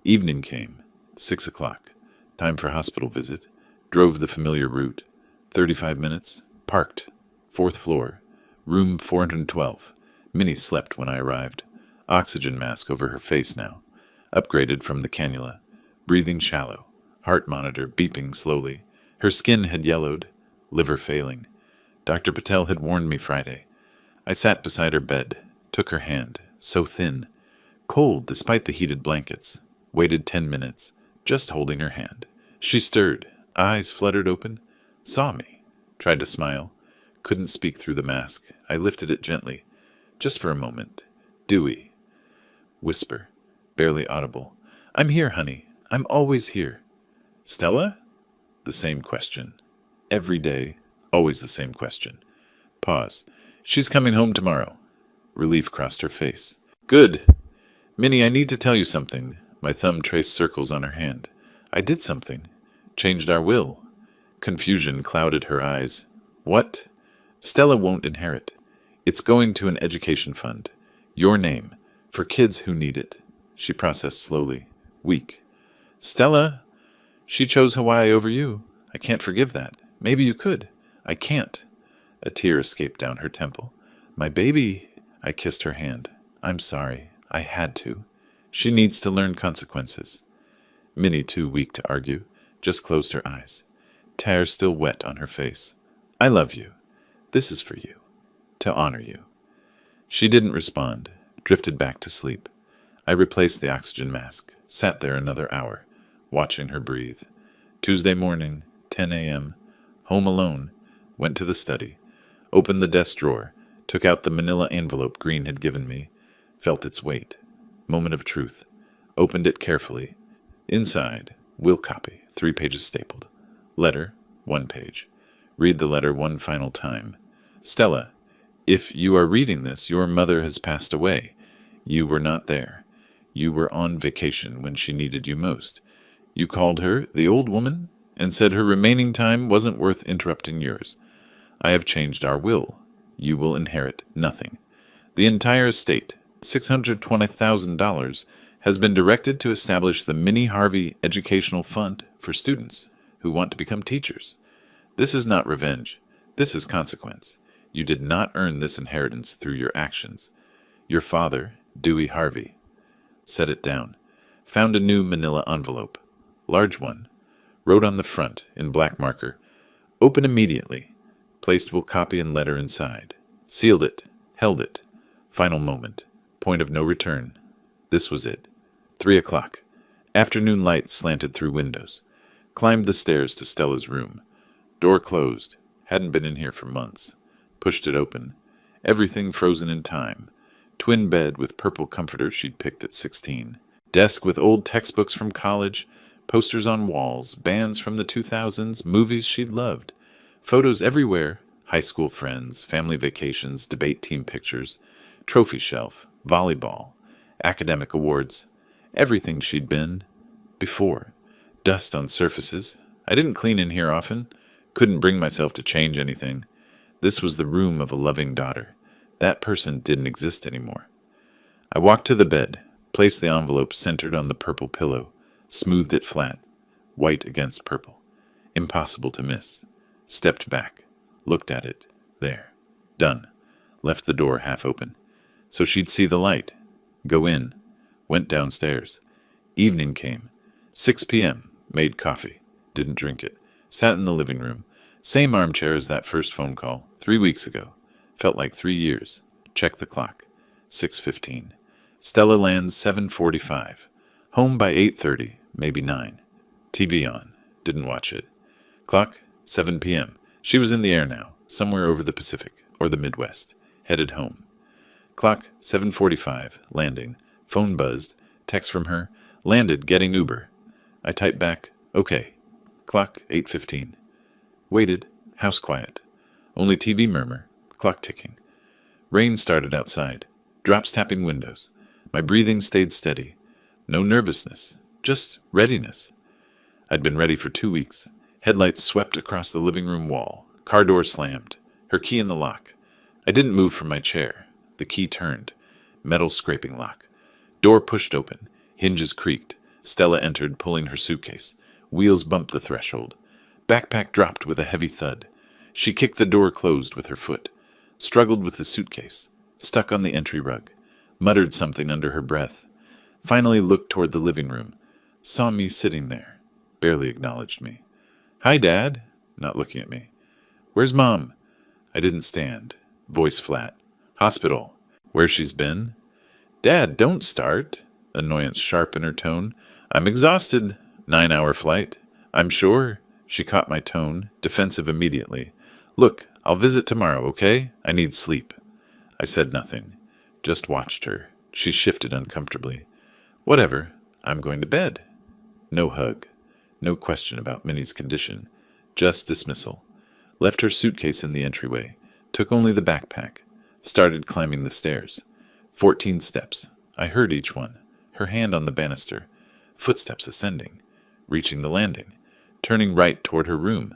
Evening came. 6 o'clock. Time for hospital visit. Drove the familiar route. 35 minutes. Parked. 4th floor. Room 412. Minnie slept when I arrived. Oxygen mask over her face now. Upgraded from the cannula. Breathing shallow. Heart monitor beeping slowly. Her skin had yellowed. Liver failing. Dr. Patel had warned me Friday. I sat beside her bed. Took her hand. So thin. Cold despite the heated blankets. Waited 10 minutes. Just holding her hand. She stirred. Eyes fluttered open. Saw me. Tried to smile. Couldn't speak through the mask. I lifted it gently. Just for a moment. Dewey. Whisper. Barely audible. I'm here, honey. I'm always here. Stella? The same question. Every day. Always the same question. Pause. She's coming home tomorrow. Relief crossed her face. Good. Minnie, I need to tell you something. My thumb traced circles on her hand. I did something. Changed our will. Confusion clouded her eyes. What? Stella won't inherit. It's going to an education fund. Your name. For kids who need it. She processed slowly. Weak. Stella? She chose Hawaii over you. I can't forgive that. Maybe you could. I can't. A tear escaped down her temple. My baby. I kissed her hand. I'm sorry. I had to. She needs to learn consequences. Minnie, too weak to argue, just closed her eyes. Tears still wet on her face. I love you. This is for you. To honor you. She didn't respond, drifted back to sleep. I replaced the oxygen mask, sat there another hour, watching her breathe. Tuesday morning, 10 a.m., home alone, went to the study, opened the desk drawer, took out the manila envelope Green had given me, felt its weight. Moment of truth. Opened it carefully. Inside, will copy, 3 pages stapled. Letter, 1 page. Read the letter one final time. Stella, if you are reading this, your mother has passed away. You were not there. You were on vacation when she needed you most. You called her the old woman and said her remaining time wasn't worth interrupting yours. I have changed our will. You will inherit nothing. The entire estate, $620,000, has been directed to establish the Minnie Harvey Educational Fund for students who want to become teachers. This is not revenge. This is consequence. You did not earn this inheritance through your actions. Your father, Dewey Harvey. Set it down. Found a new manila envelope. Large one. Wrote on the front, in black marker, Open immediately. Placed will copy and letter inside. Sealed it. Held it. Final moment. Point of no return. This was it. 3 o'clock. Afternoon light slanted through windows. Climbed the stairs to Stella's room. Door closed. Hadn't been in here for months. Pushed it open. Everything frozen in time. Twin bed with purple comforter she'd picked at 16. Desk with old textbooks from college. Posters on walls. Bands from the 2000s. Movies she'd loved. Photos everywhere. High school friends. Family vacations. Debate team pictures. Trophy shelf. Volleyball. Academic awards. Everything she'd been. Before. Dust on surfaces. I didn't clean in here often. Couldn't bring myself to change anything. This was the room of a loving daughter. That person didn't exist anymore. I walked to the bed, placed the envelope centered on the purple pillow, smoothed it flat, white against purple. Impossible to miss. Stepped back, looked at it. There. Done. Left the door half open. So she'd see the light. Go in. Went downstairs. Evening came. 6 p.m. Made coffee. Didn't drink it. Sat in the living room. Same armchair as that first phone call, 3 weeks ago. Felt like 3 years. Check the clock. 6:15. Stella lands 7:45. Home by 8:30, maybe 9. TV on. Didn't watch it. Clock, 7 p.m. She was in the air now, somewhere over the Pacific, or the Midwest. Headed home. Clock, 7:45, landing. Phone buzzed. Text from her. Landed, getting Uber. I typed back, okay. Clock, 8:15. Waited. House quiet. Only TV murmur. Clock ticking. Rain started outside. Drops tapping windows. My breathing stayed steady. No nervousness. Just readiness. I'd been ready for 2 weeks. Headlights swept across the living room wall. Car door slammed. Her key in the lock. I didn't move from my chair. The key turned. Metal scraping lock. Door pushed open. Hinges creaked. Stella entered, pulling her suitcase. Wheels bumped the threshold. Backpack dropped with a heavy thud. She kicked the door closed with her foot. Struggled with the suitcase. Stuck on the entry rug. Muttered something under her breath. Finally looked toward the living room. Saw me sitting there. Barely acknowledged me. Hi, Dad. Not looking at me. Where's Mom? I didn't stand. Voice flat. Hospital. Where she's been? Dad, don't start. Annoyance sharp in her tone. I'm exhausted. 9-hour flight. I'm sure. She caught my tone, defensive immediately. Look, I'll visit tomorrow, okay? I need sleep. I said nothing. Just watched her. She shifted uncomfortably. Whatever. I'm going to bed. No hug. No question about Minnie's condition. Just dismissal. Left her suitcase in the entryway. Took only the backpack. Started climbing the stairs. 14 steps. I heard each one. Her hand on the banister. Footsteps ascending. Reaching the landing. Turning right toward her room.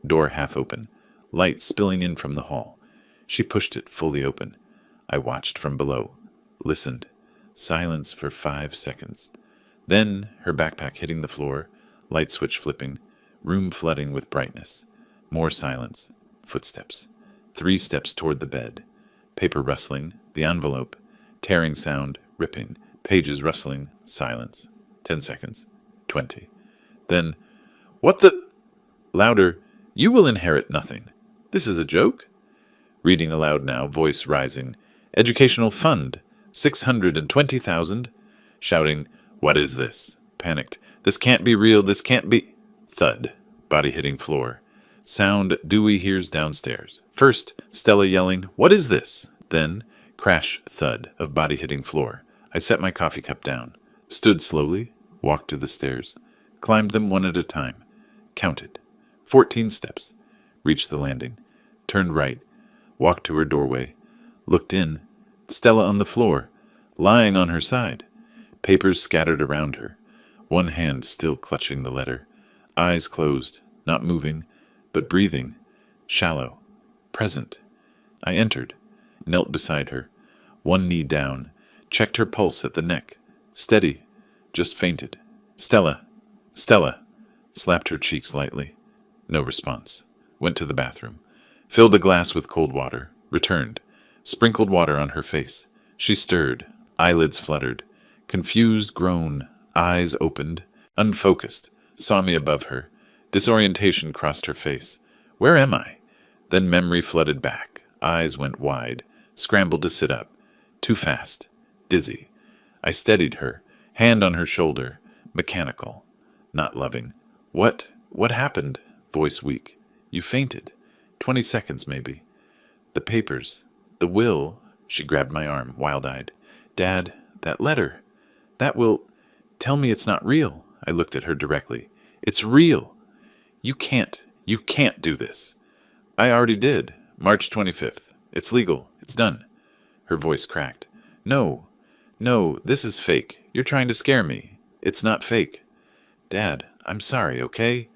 Door half open. Light spilling in from the hall. She pushed it fully open. I watched from below. Listened. Silence for 5 seconds. Then, her backpack hitting the floor. Light switch flipping. Room flooding with brightness. More silence. Footsteps. 3 steps toward the bed. Paper rustling. The envelope. Tearing sound. Ripping. Pages rustling. Silence. 10 seconds. 20. Then, what the... Louder. You will inherit nothing. This is a joke? Reading aloud now, voice rising. Educational fund. 620,000. Shouting, what is this? Panicked. This can't be real. This can't be... Thud. Body hitting floor. Sound Dewey hears downstairs. First, Stella yelling, what is this? Then, crash, thud of body hitting floor. I set my coffee cup down. Stood slowly. Walked to the stairs. Climbed them one at a time. Counted. 14 steps. Reached the landing. Turned right. Walked to her doorway. Looked in. Stella on the floor. Lying on her side. Papers scattered around her. One hand still clutching the letter. Eyes closed. Not moving. But breathing. Shallow. Present. I entered. Knelt beside her. One knee down. Checked her pulse at the neck. Steady. Just fainted. Stella. Stella. Slapped her cheeks lightly. No response. Went to the bathroom. Filled a glass with cold water. Returned. Sprinkled water on her face. She stirred. Eyelids fluttered. Confused groan. Eyes opened. Unfocused. Saw me above her. Disorientation crossed her face. Where am I? Then memory flooded back. Eyes went wide. Scrambled to sit up. Too fast. Dizzy. I steadied her. Hand on her shoulder. Mechanical. Not loving. What happened? Voice weak. You fainted. 20 seconds, maybe. The papers. The will. She grabbed my arm, wild-eyed. Dad, that letter. That will... Tell me it's not real. I looked at her directly. It's real. You can't do this. I already did. March 25th. It's legal. It's done. Her voice cracked. No, this is fake. You're trying to scare me. It's not fake. Dad, I'm sorry, okay?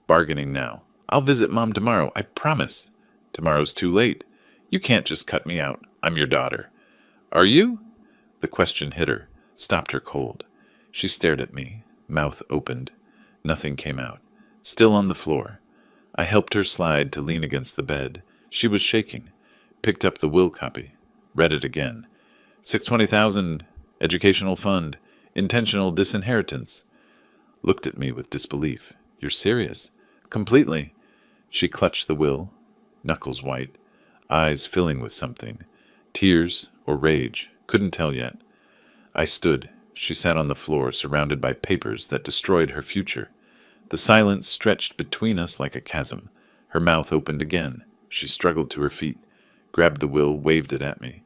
Bargaining now. I'll visit Mom tomorrow, I promise. Tomorrow's too late. You can't just cut me out. I'm your daughter. Are you? The question hit her, stopped her cold. She stared at me, mouth opened. Nothing came out. Still on the floor. I helped her slide to lean against the bed. She was shaking. Picked up the will copy. Read it again. 620,000, educational fund, intentional disinheritance. Looked at me with disbelief. You're serious? Completely. She clutched the will, knuckles white, eyes filling with something. Tears or rage, couldn't tell yet. I stood. She sat on the floor, surrounded by papers that destroyed her future. The silence stretched between us like a chasm. Her mouth opened again. She struggled to her feet, grabbed the will, waved it at me.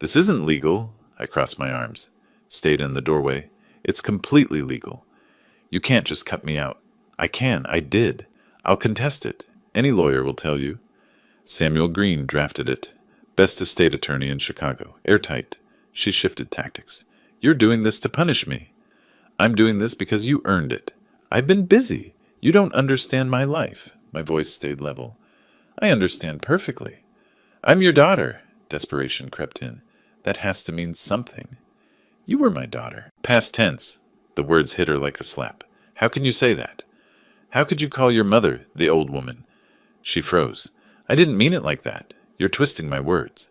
This isn't legal. I crossed my arms. Stayed in the doorway. It's completely legal. You can't just cut me out. I can. I did. I'll contest it. Any lawyer will tell you. Samuel Green drafted it. Best estate attorney in Chicago. Airtight. She shifted tactics. You're doing this to punish me. I'm doing this because you earned it. I've been busy. You don't understand my life. My voice stayed level. I understand perfectly. I'm your daughter. Desperation crept in. That has to mean something. You were my daughter. Past tense. The words hit her like a slap. How can you say that? How could you call your mother the old woman? She froze. I didn't mean it like that. You're twisting my words.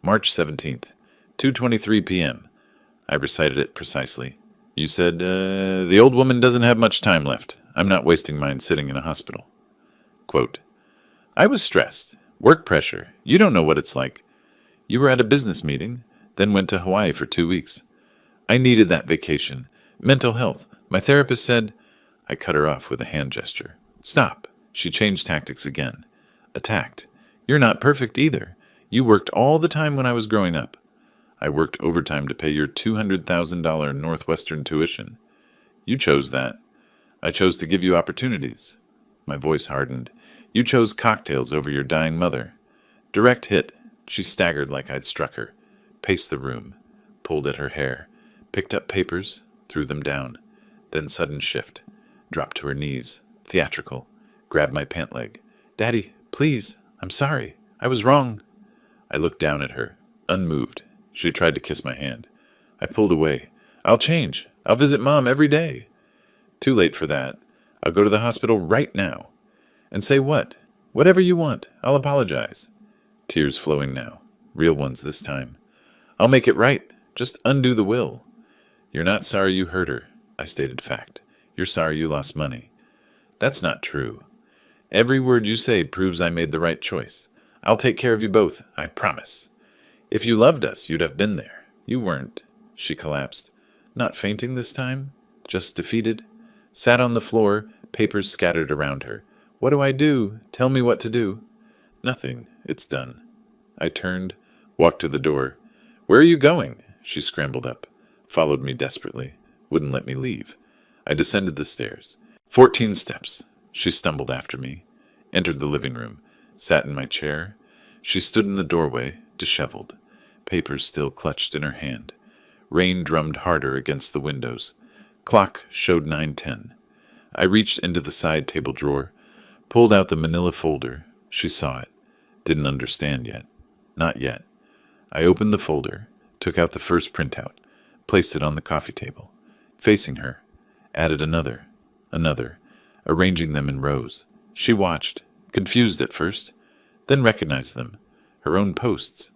March 17th, 2:23 p.m. I recited it precisely. You said, the old woman doesn't have much time left. I'm not wasting mine sitting in a hospital. Quote, I was stressed. Work pressure. You don't know what it's like. You were at a business meeting, then went to Hawaii for 2 weeks. I needed that vacation. Mental health. My therapist said... I cut her off with a hand gesture. Stop. She changed tactics again. Attacked. You're not perfect either. You worked all the time when I was growing up. I worked overtime to pay your $200,000 Northwestern tuition. You chose that. I chose to give you opportunities. My voice hardened. You chose cocktails over your dying mother. Direct hit. She staggered like I'd struck her. Paced the room. Pulled at her hair. Picked up papers. Threw them down. Then sudden shift. Dropped to her knees. Theatrical. Grabbed my pant leg. Daddy, please. I'm sorry. I was wrong. I looked down at her. Unmoved. She tried to kiss my hand. I pulled away. I'll change. I'll visit Mom every day. Too late for that. I'll go to the hospital right now. And say what? Whatever you want. I'll apologize. Tears flowing now. Real ones this time. I'll make it right. Just undo the will. You're not sorry you hurt her, I stated fact. You're sorry you lost money. That's not true. Every word you say proves I made the right choice. I'll take care of you both, I promise. If you loved us, you'd have been there. You weren't. She collapsed. Not fainting this time? Just defeated? Sat on the floor, papers scattered around her. What do I do? Tell me what to do. Nothing. It's done. I turned, walked to the door. Where are you going? She scrambled up, followed me desperately, wouldn't let me leave. I descended the stairs. 14 steps. She stumbled after me, entered the living room, sat in my chair. She stood in the doorway, disheveled, papers still clutched in her hand. Rain drummed harder against the windows. Clock showed 9:10. I reached into the side table drawer, pulled out the manila folder. She saw it. Didn't understand yet. Not yet. I opened the folder, took out the first printout, placed it on the coffee table. Facing her, added another, arranging them in rows. She watched, confused at first, then recognized them. Her own posts.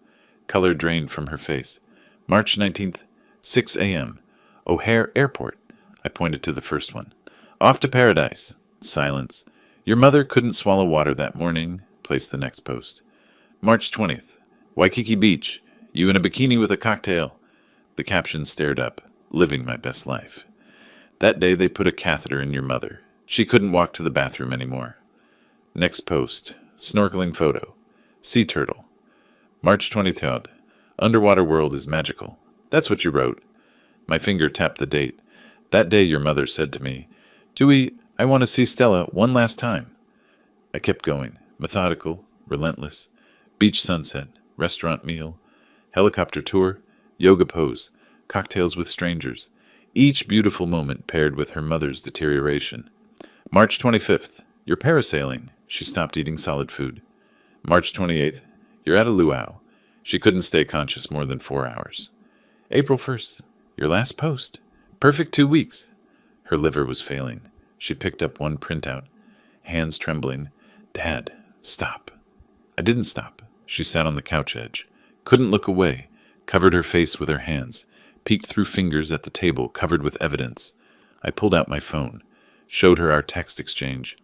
Color drained from her face. March 19th, 6 a.m. O'Hare Airport. I pointed to the first one. Off to paradise. Silence. Your mother couldn't swallow water that morning. Placed the next post. March 20th. Waikiki Beach. You in a bikini with a cocktail. The caption stared up. Living my best life. That day they put a catheter in your mother. She couldn't walk to the bathroom anymore. Next post. Snorkeling photo. Sea turtle. March 23rd. Underwater world is magical. That's what you wrote. My finger tapped the date. That day your mother said to me, Dewey, I want to see Stella one last time. I kept going. Methodical, relentless. Beach sunset. Restaurant meal. Helicopter tour. Yoga pose. Cocktails with strangers. Each beautiful moment paired with her mother's deterioration. March 25th. You're parasailing. She stopped eating solid food. March 28th. You're at a luau. She couldn't stay conscious more than 4 hours. April 1st. Your last post. Perfect 2 weeks. Her liver was failing. She picked up one printout. Hands trembling. Dad, stop. I didn't stop. She sat on the couch edge. Couldn't look away. Covered her face with her hands. Peeked through fingers at the table covered with evidence. I pulled out my phone. Showed her our text exchange.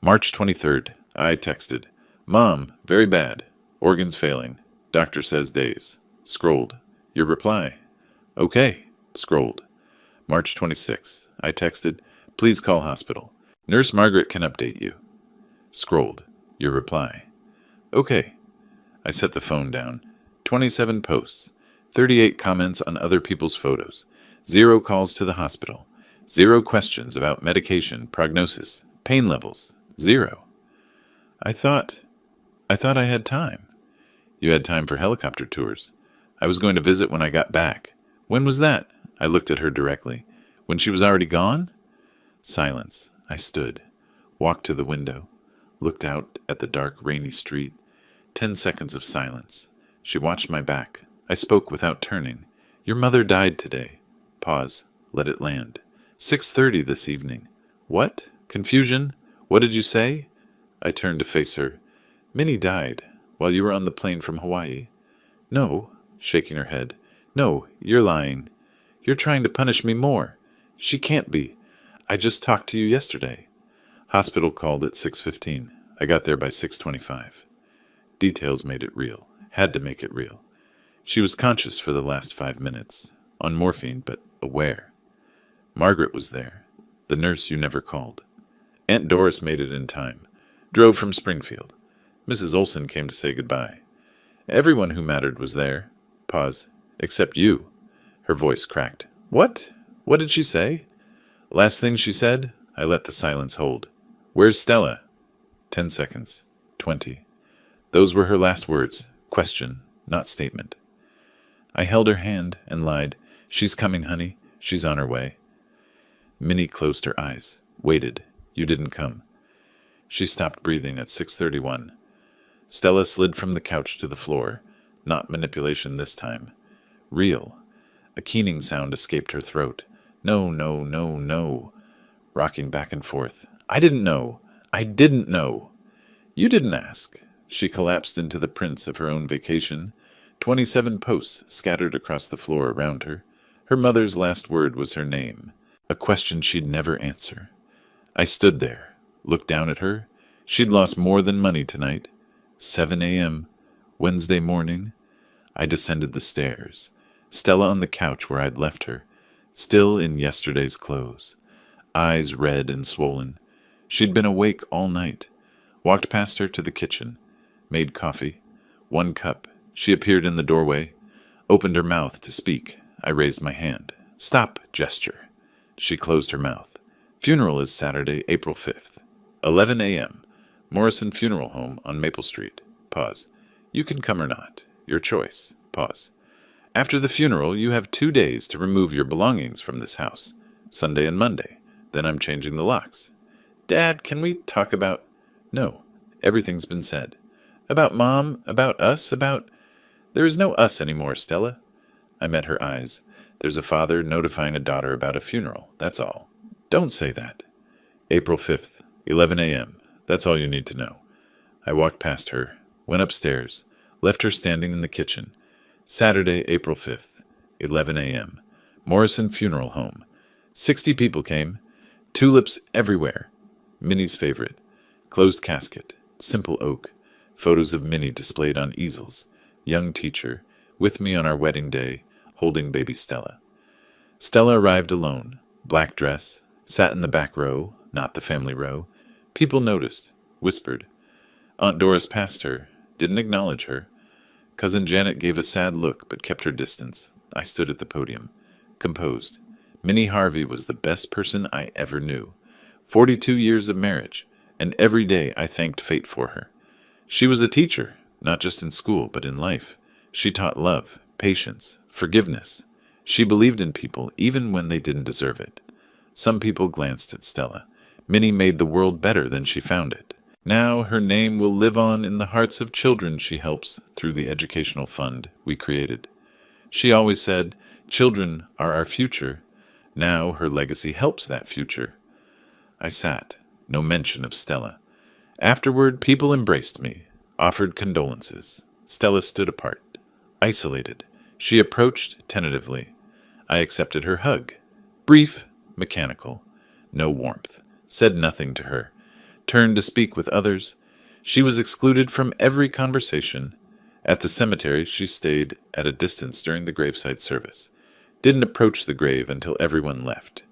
March 23rd. I texted. Mom, very bad. Organs failing. Doctor says days. Scrolled. Your reply. Okay. Scrolled. March 26th. I texted. Please call hospital. Nurse Margaret can update you. Scrolled. Your reply. Okay. I set the phone down. 27 posts. 38 comments on other people's photos. 0 calls to the hospital. 0 questions about medication, prognosis, pain levels. 0. I thought I had time. You had time for helicopter tours. I was going to visit when I got back. When was that? I looked at her directly. When she was already gone? Silence. I stood, walked to the window, looked out at the dark, rainy street. 10 seconds of silence. She watched my back. I spoke without turning. Your mother died today. Pause. Let it land. 6:30 this evening. What? Confusion? What did you say? I turned to face her. Minnie died while you were on the plane from Hawaii. No, shaking her head. No, you're lying. You're trying to punish me more. She can't be. I just talked to you yesterday. Hospital called at 6:15. I got there by 6:25. Details made it real. Had to make it real. She was conscious for the last 5 minutes. On morphine, but aware. Margaret was there. The nurse you never called. Aunt Doris made it in time. Drove from Springfield. Mrs. Olson came to say goodbye. Everyone who mattered was there. Pause. Except you. Her voice cracked. What? What did she say? Last thing she said, I let the silence hold. Where's Stella? 10 seconds. 20. Those were her last words. Question, not statement. I held her hand and lied. She's coming, honey. She's on her way. Minnie closed her eyes. Waited. You didn't come. She stopped breathing at 6:31. Stella slid from the couch to the floor. Not manipulation this time. Real. A keening sound escaped her throat. No, no, no, no. Rocking back and forth. I didn't know. I didn't know. You didn't ask. She collapsed into the prints of her own vacation. 27 posts scattered across the floor around her. Her mother's last word was her name. A question she'd never answer. I stood there, looked down at her. She'd lost more than money tonight. 7 a.m., Wednesday morning. I descended the stairs. Stella on the couch where I'd left her, still in yesterday's clothes. Eyes red and swollen. She'd been awake all night. Walked past her to the kitchen. Made coffee. 1 cup. She appeared in the doorway. Opened her mouth to speak. I raised my hand. Stop, gesture. She closed her mouth. Funeral is Saturday, April 5th. 11 a.m. Morrison Funeral Home on Maple Street. Pause. You can come or not. Your choice. Pause. After the funeral, you have 2 days to remove your belongings from this house. Sunday and Monday. Then I'm changing the locks. Dad, can we talk about... No. Everything's been said. About Mom, about us, about... There is no us anymore, Stella. I met her eyes. There's a father notifying a daughter about a funeral. That's all. Don't say that. April 5th, 11 a.m. That's all you need to know. I walked past her, went upstairs, left her standing in the kitchen. Saturday, April 5th, 11 a.m. Morrison Funeral Home. 60 people came. Tulips everywhere. Minnie's favorite. Closed casket. Simple oak. Photos of Minnie displayed on easels. Young teacher. With me on our wedding day, holding baby Stella. Stella arrived alone. Black dress. Sat in the back row, not the family row. People noticed. Whispered. Aunt Doris passed her. Didn't acknowledge her. Cousin Janet gave a sad look, but kept her distance. I stood at the podium. Composed. Minnie Harvey was the best person I ever knew. 42 years of marriage, and every day I thanked fate for her. She was a teacher, not just in school, but in life. She taught love, patience, forgiveness. She believed in people, even when they didn't deserve it. Some people glanced at Stella. Minnie made the world better than she found it. Now her name will live on in the hearts of children she helps through the educational fund we created. She always said, children are our future. Now her legacy helps that future. I sat. No mention of Stella. Afterward, people embraced me, offered condolences. Stella stood apart, isolated. She approached tentatively. I accepted her hug. Brief, mechanical. No warmth. Said nothing to her. Turned to speak with others. She was excluded from every conversation. At the cemetery, she stayed at a distance during the graveside service. Didn't approach the grave until everyone left.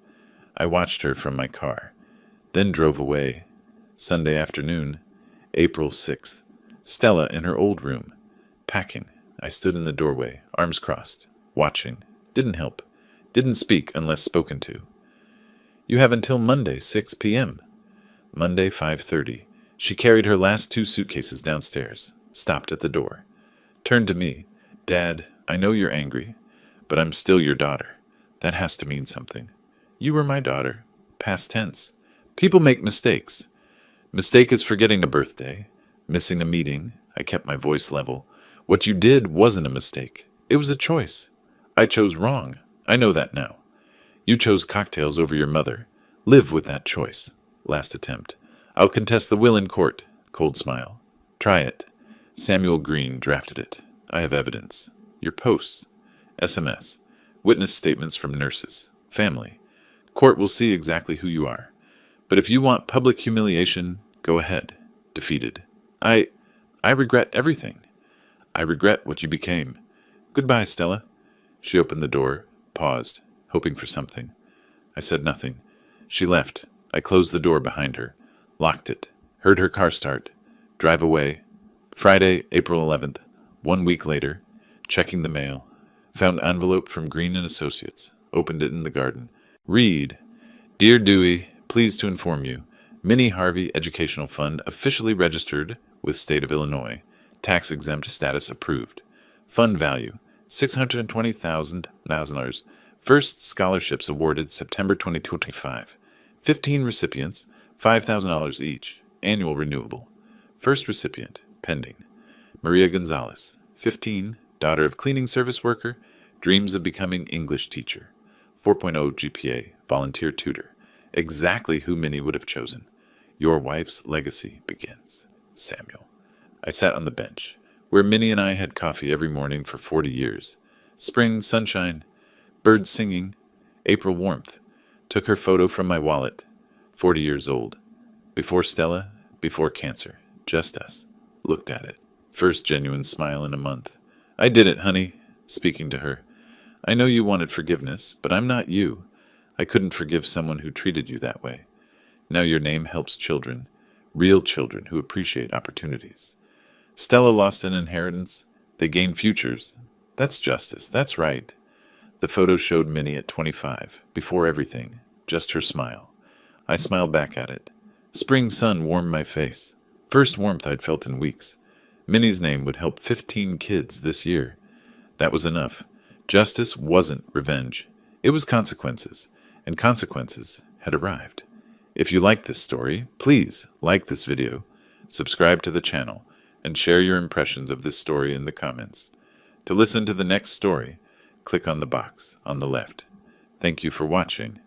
I watched her from my car, then drove away. Sunday afternoon, April 6th. Stella in her old room. Packing. I stood in the doorway, arms crossed, watching. Didn't help. Didn't speak unless spoken to. You have until Monday, 6 p.m. Monday, 5:30. She carried her last 2 suitcases downstairs, stopped at the door. Turned to me. Dad, I know you're angry, but I'm still your daughter. That has to mean something. You were my daughter. Past tense. People make mistakes. Mistake is forgetting a birthday, missing a meeting. I kept my voice level. What you did wasn't a mistake. It was a choice. I chose wrong. I know that now. You chose cocktails over your mother. Live with that choice. Last attempt. I'll contest the will in court. Cold smile. Try it. Samuel Green drafted it. I have evidence. Your posts. SMS. Witness statements from nurses. Family. Court will see exactly who you are. But if you want public humiliation, go ahead. Defeated. I regret everything. I regret what you became. Goodbye, Stella. She opened the door, paused, hoping for something. I said nothing. She left. I closed the door behind her, locked it, heard her car start, drive away. Friday, April 11th, 1 week later, checking the mail, found envelope from Green & Associates, opened it in the garden. Read, Dear Dewey, pleased to inform you, Minnie Harvey Educational Fund officially registered with State of Illinois. Tax exempt status approved. Fund value $620,000. First scholarships awarded September 2025. 15 recipients, $5,000 each. Annual renewable. First recipient, pending. Maria Gonzalez, 15, daughter of cleaning service worker, dreams of becoming English teacher. 4.0 GPA, volunteer tutor. Exactly who Minnie would have chosen. Your wife's legacy begins. Samuel. I sat on the bench, where Minnie and I had coffee every morning for 40 years. Spring sunshine, birds singing, April warmth. Took her photo from my wallet. 40 years old. Before Stella, before cancer. Just us. Looked at it. First genuine smile in a month. I did it, honey. Speaking to her. I know you wanted forgiveness, but I'm not you. I couldn't forgive someone who treated you that way. Now your name helps children, real children who appreciate opportunities. Stella lost an inheritance. They gain futures. That's justice. That's right. The photo showed Minnie at 25, before everything, just her smile. I smiled back at it. Spring sun warmed my face. First warmth I'd felt in weeks. Minnie's name would help 15 kids this year. That was enough. Justice wasn't revenge. It was consequences, and consequences had arrived. If you like this story, please like this video, subscribe to the channel, and share your impressions of this story in the comments. To listen to the next story, click on the box on the left. Thank you for watching.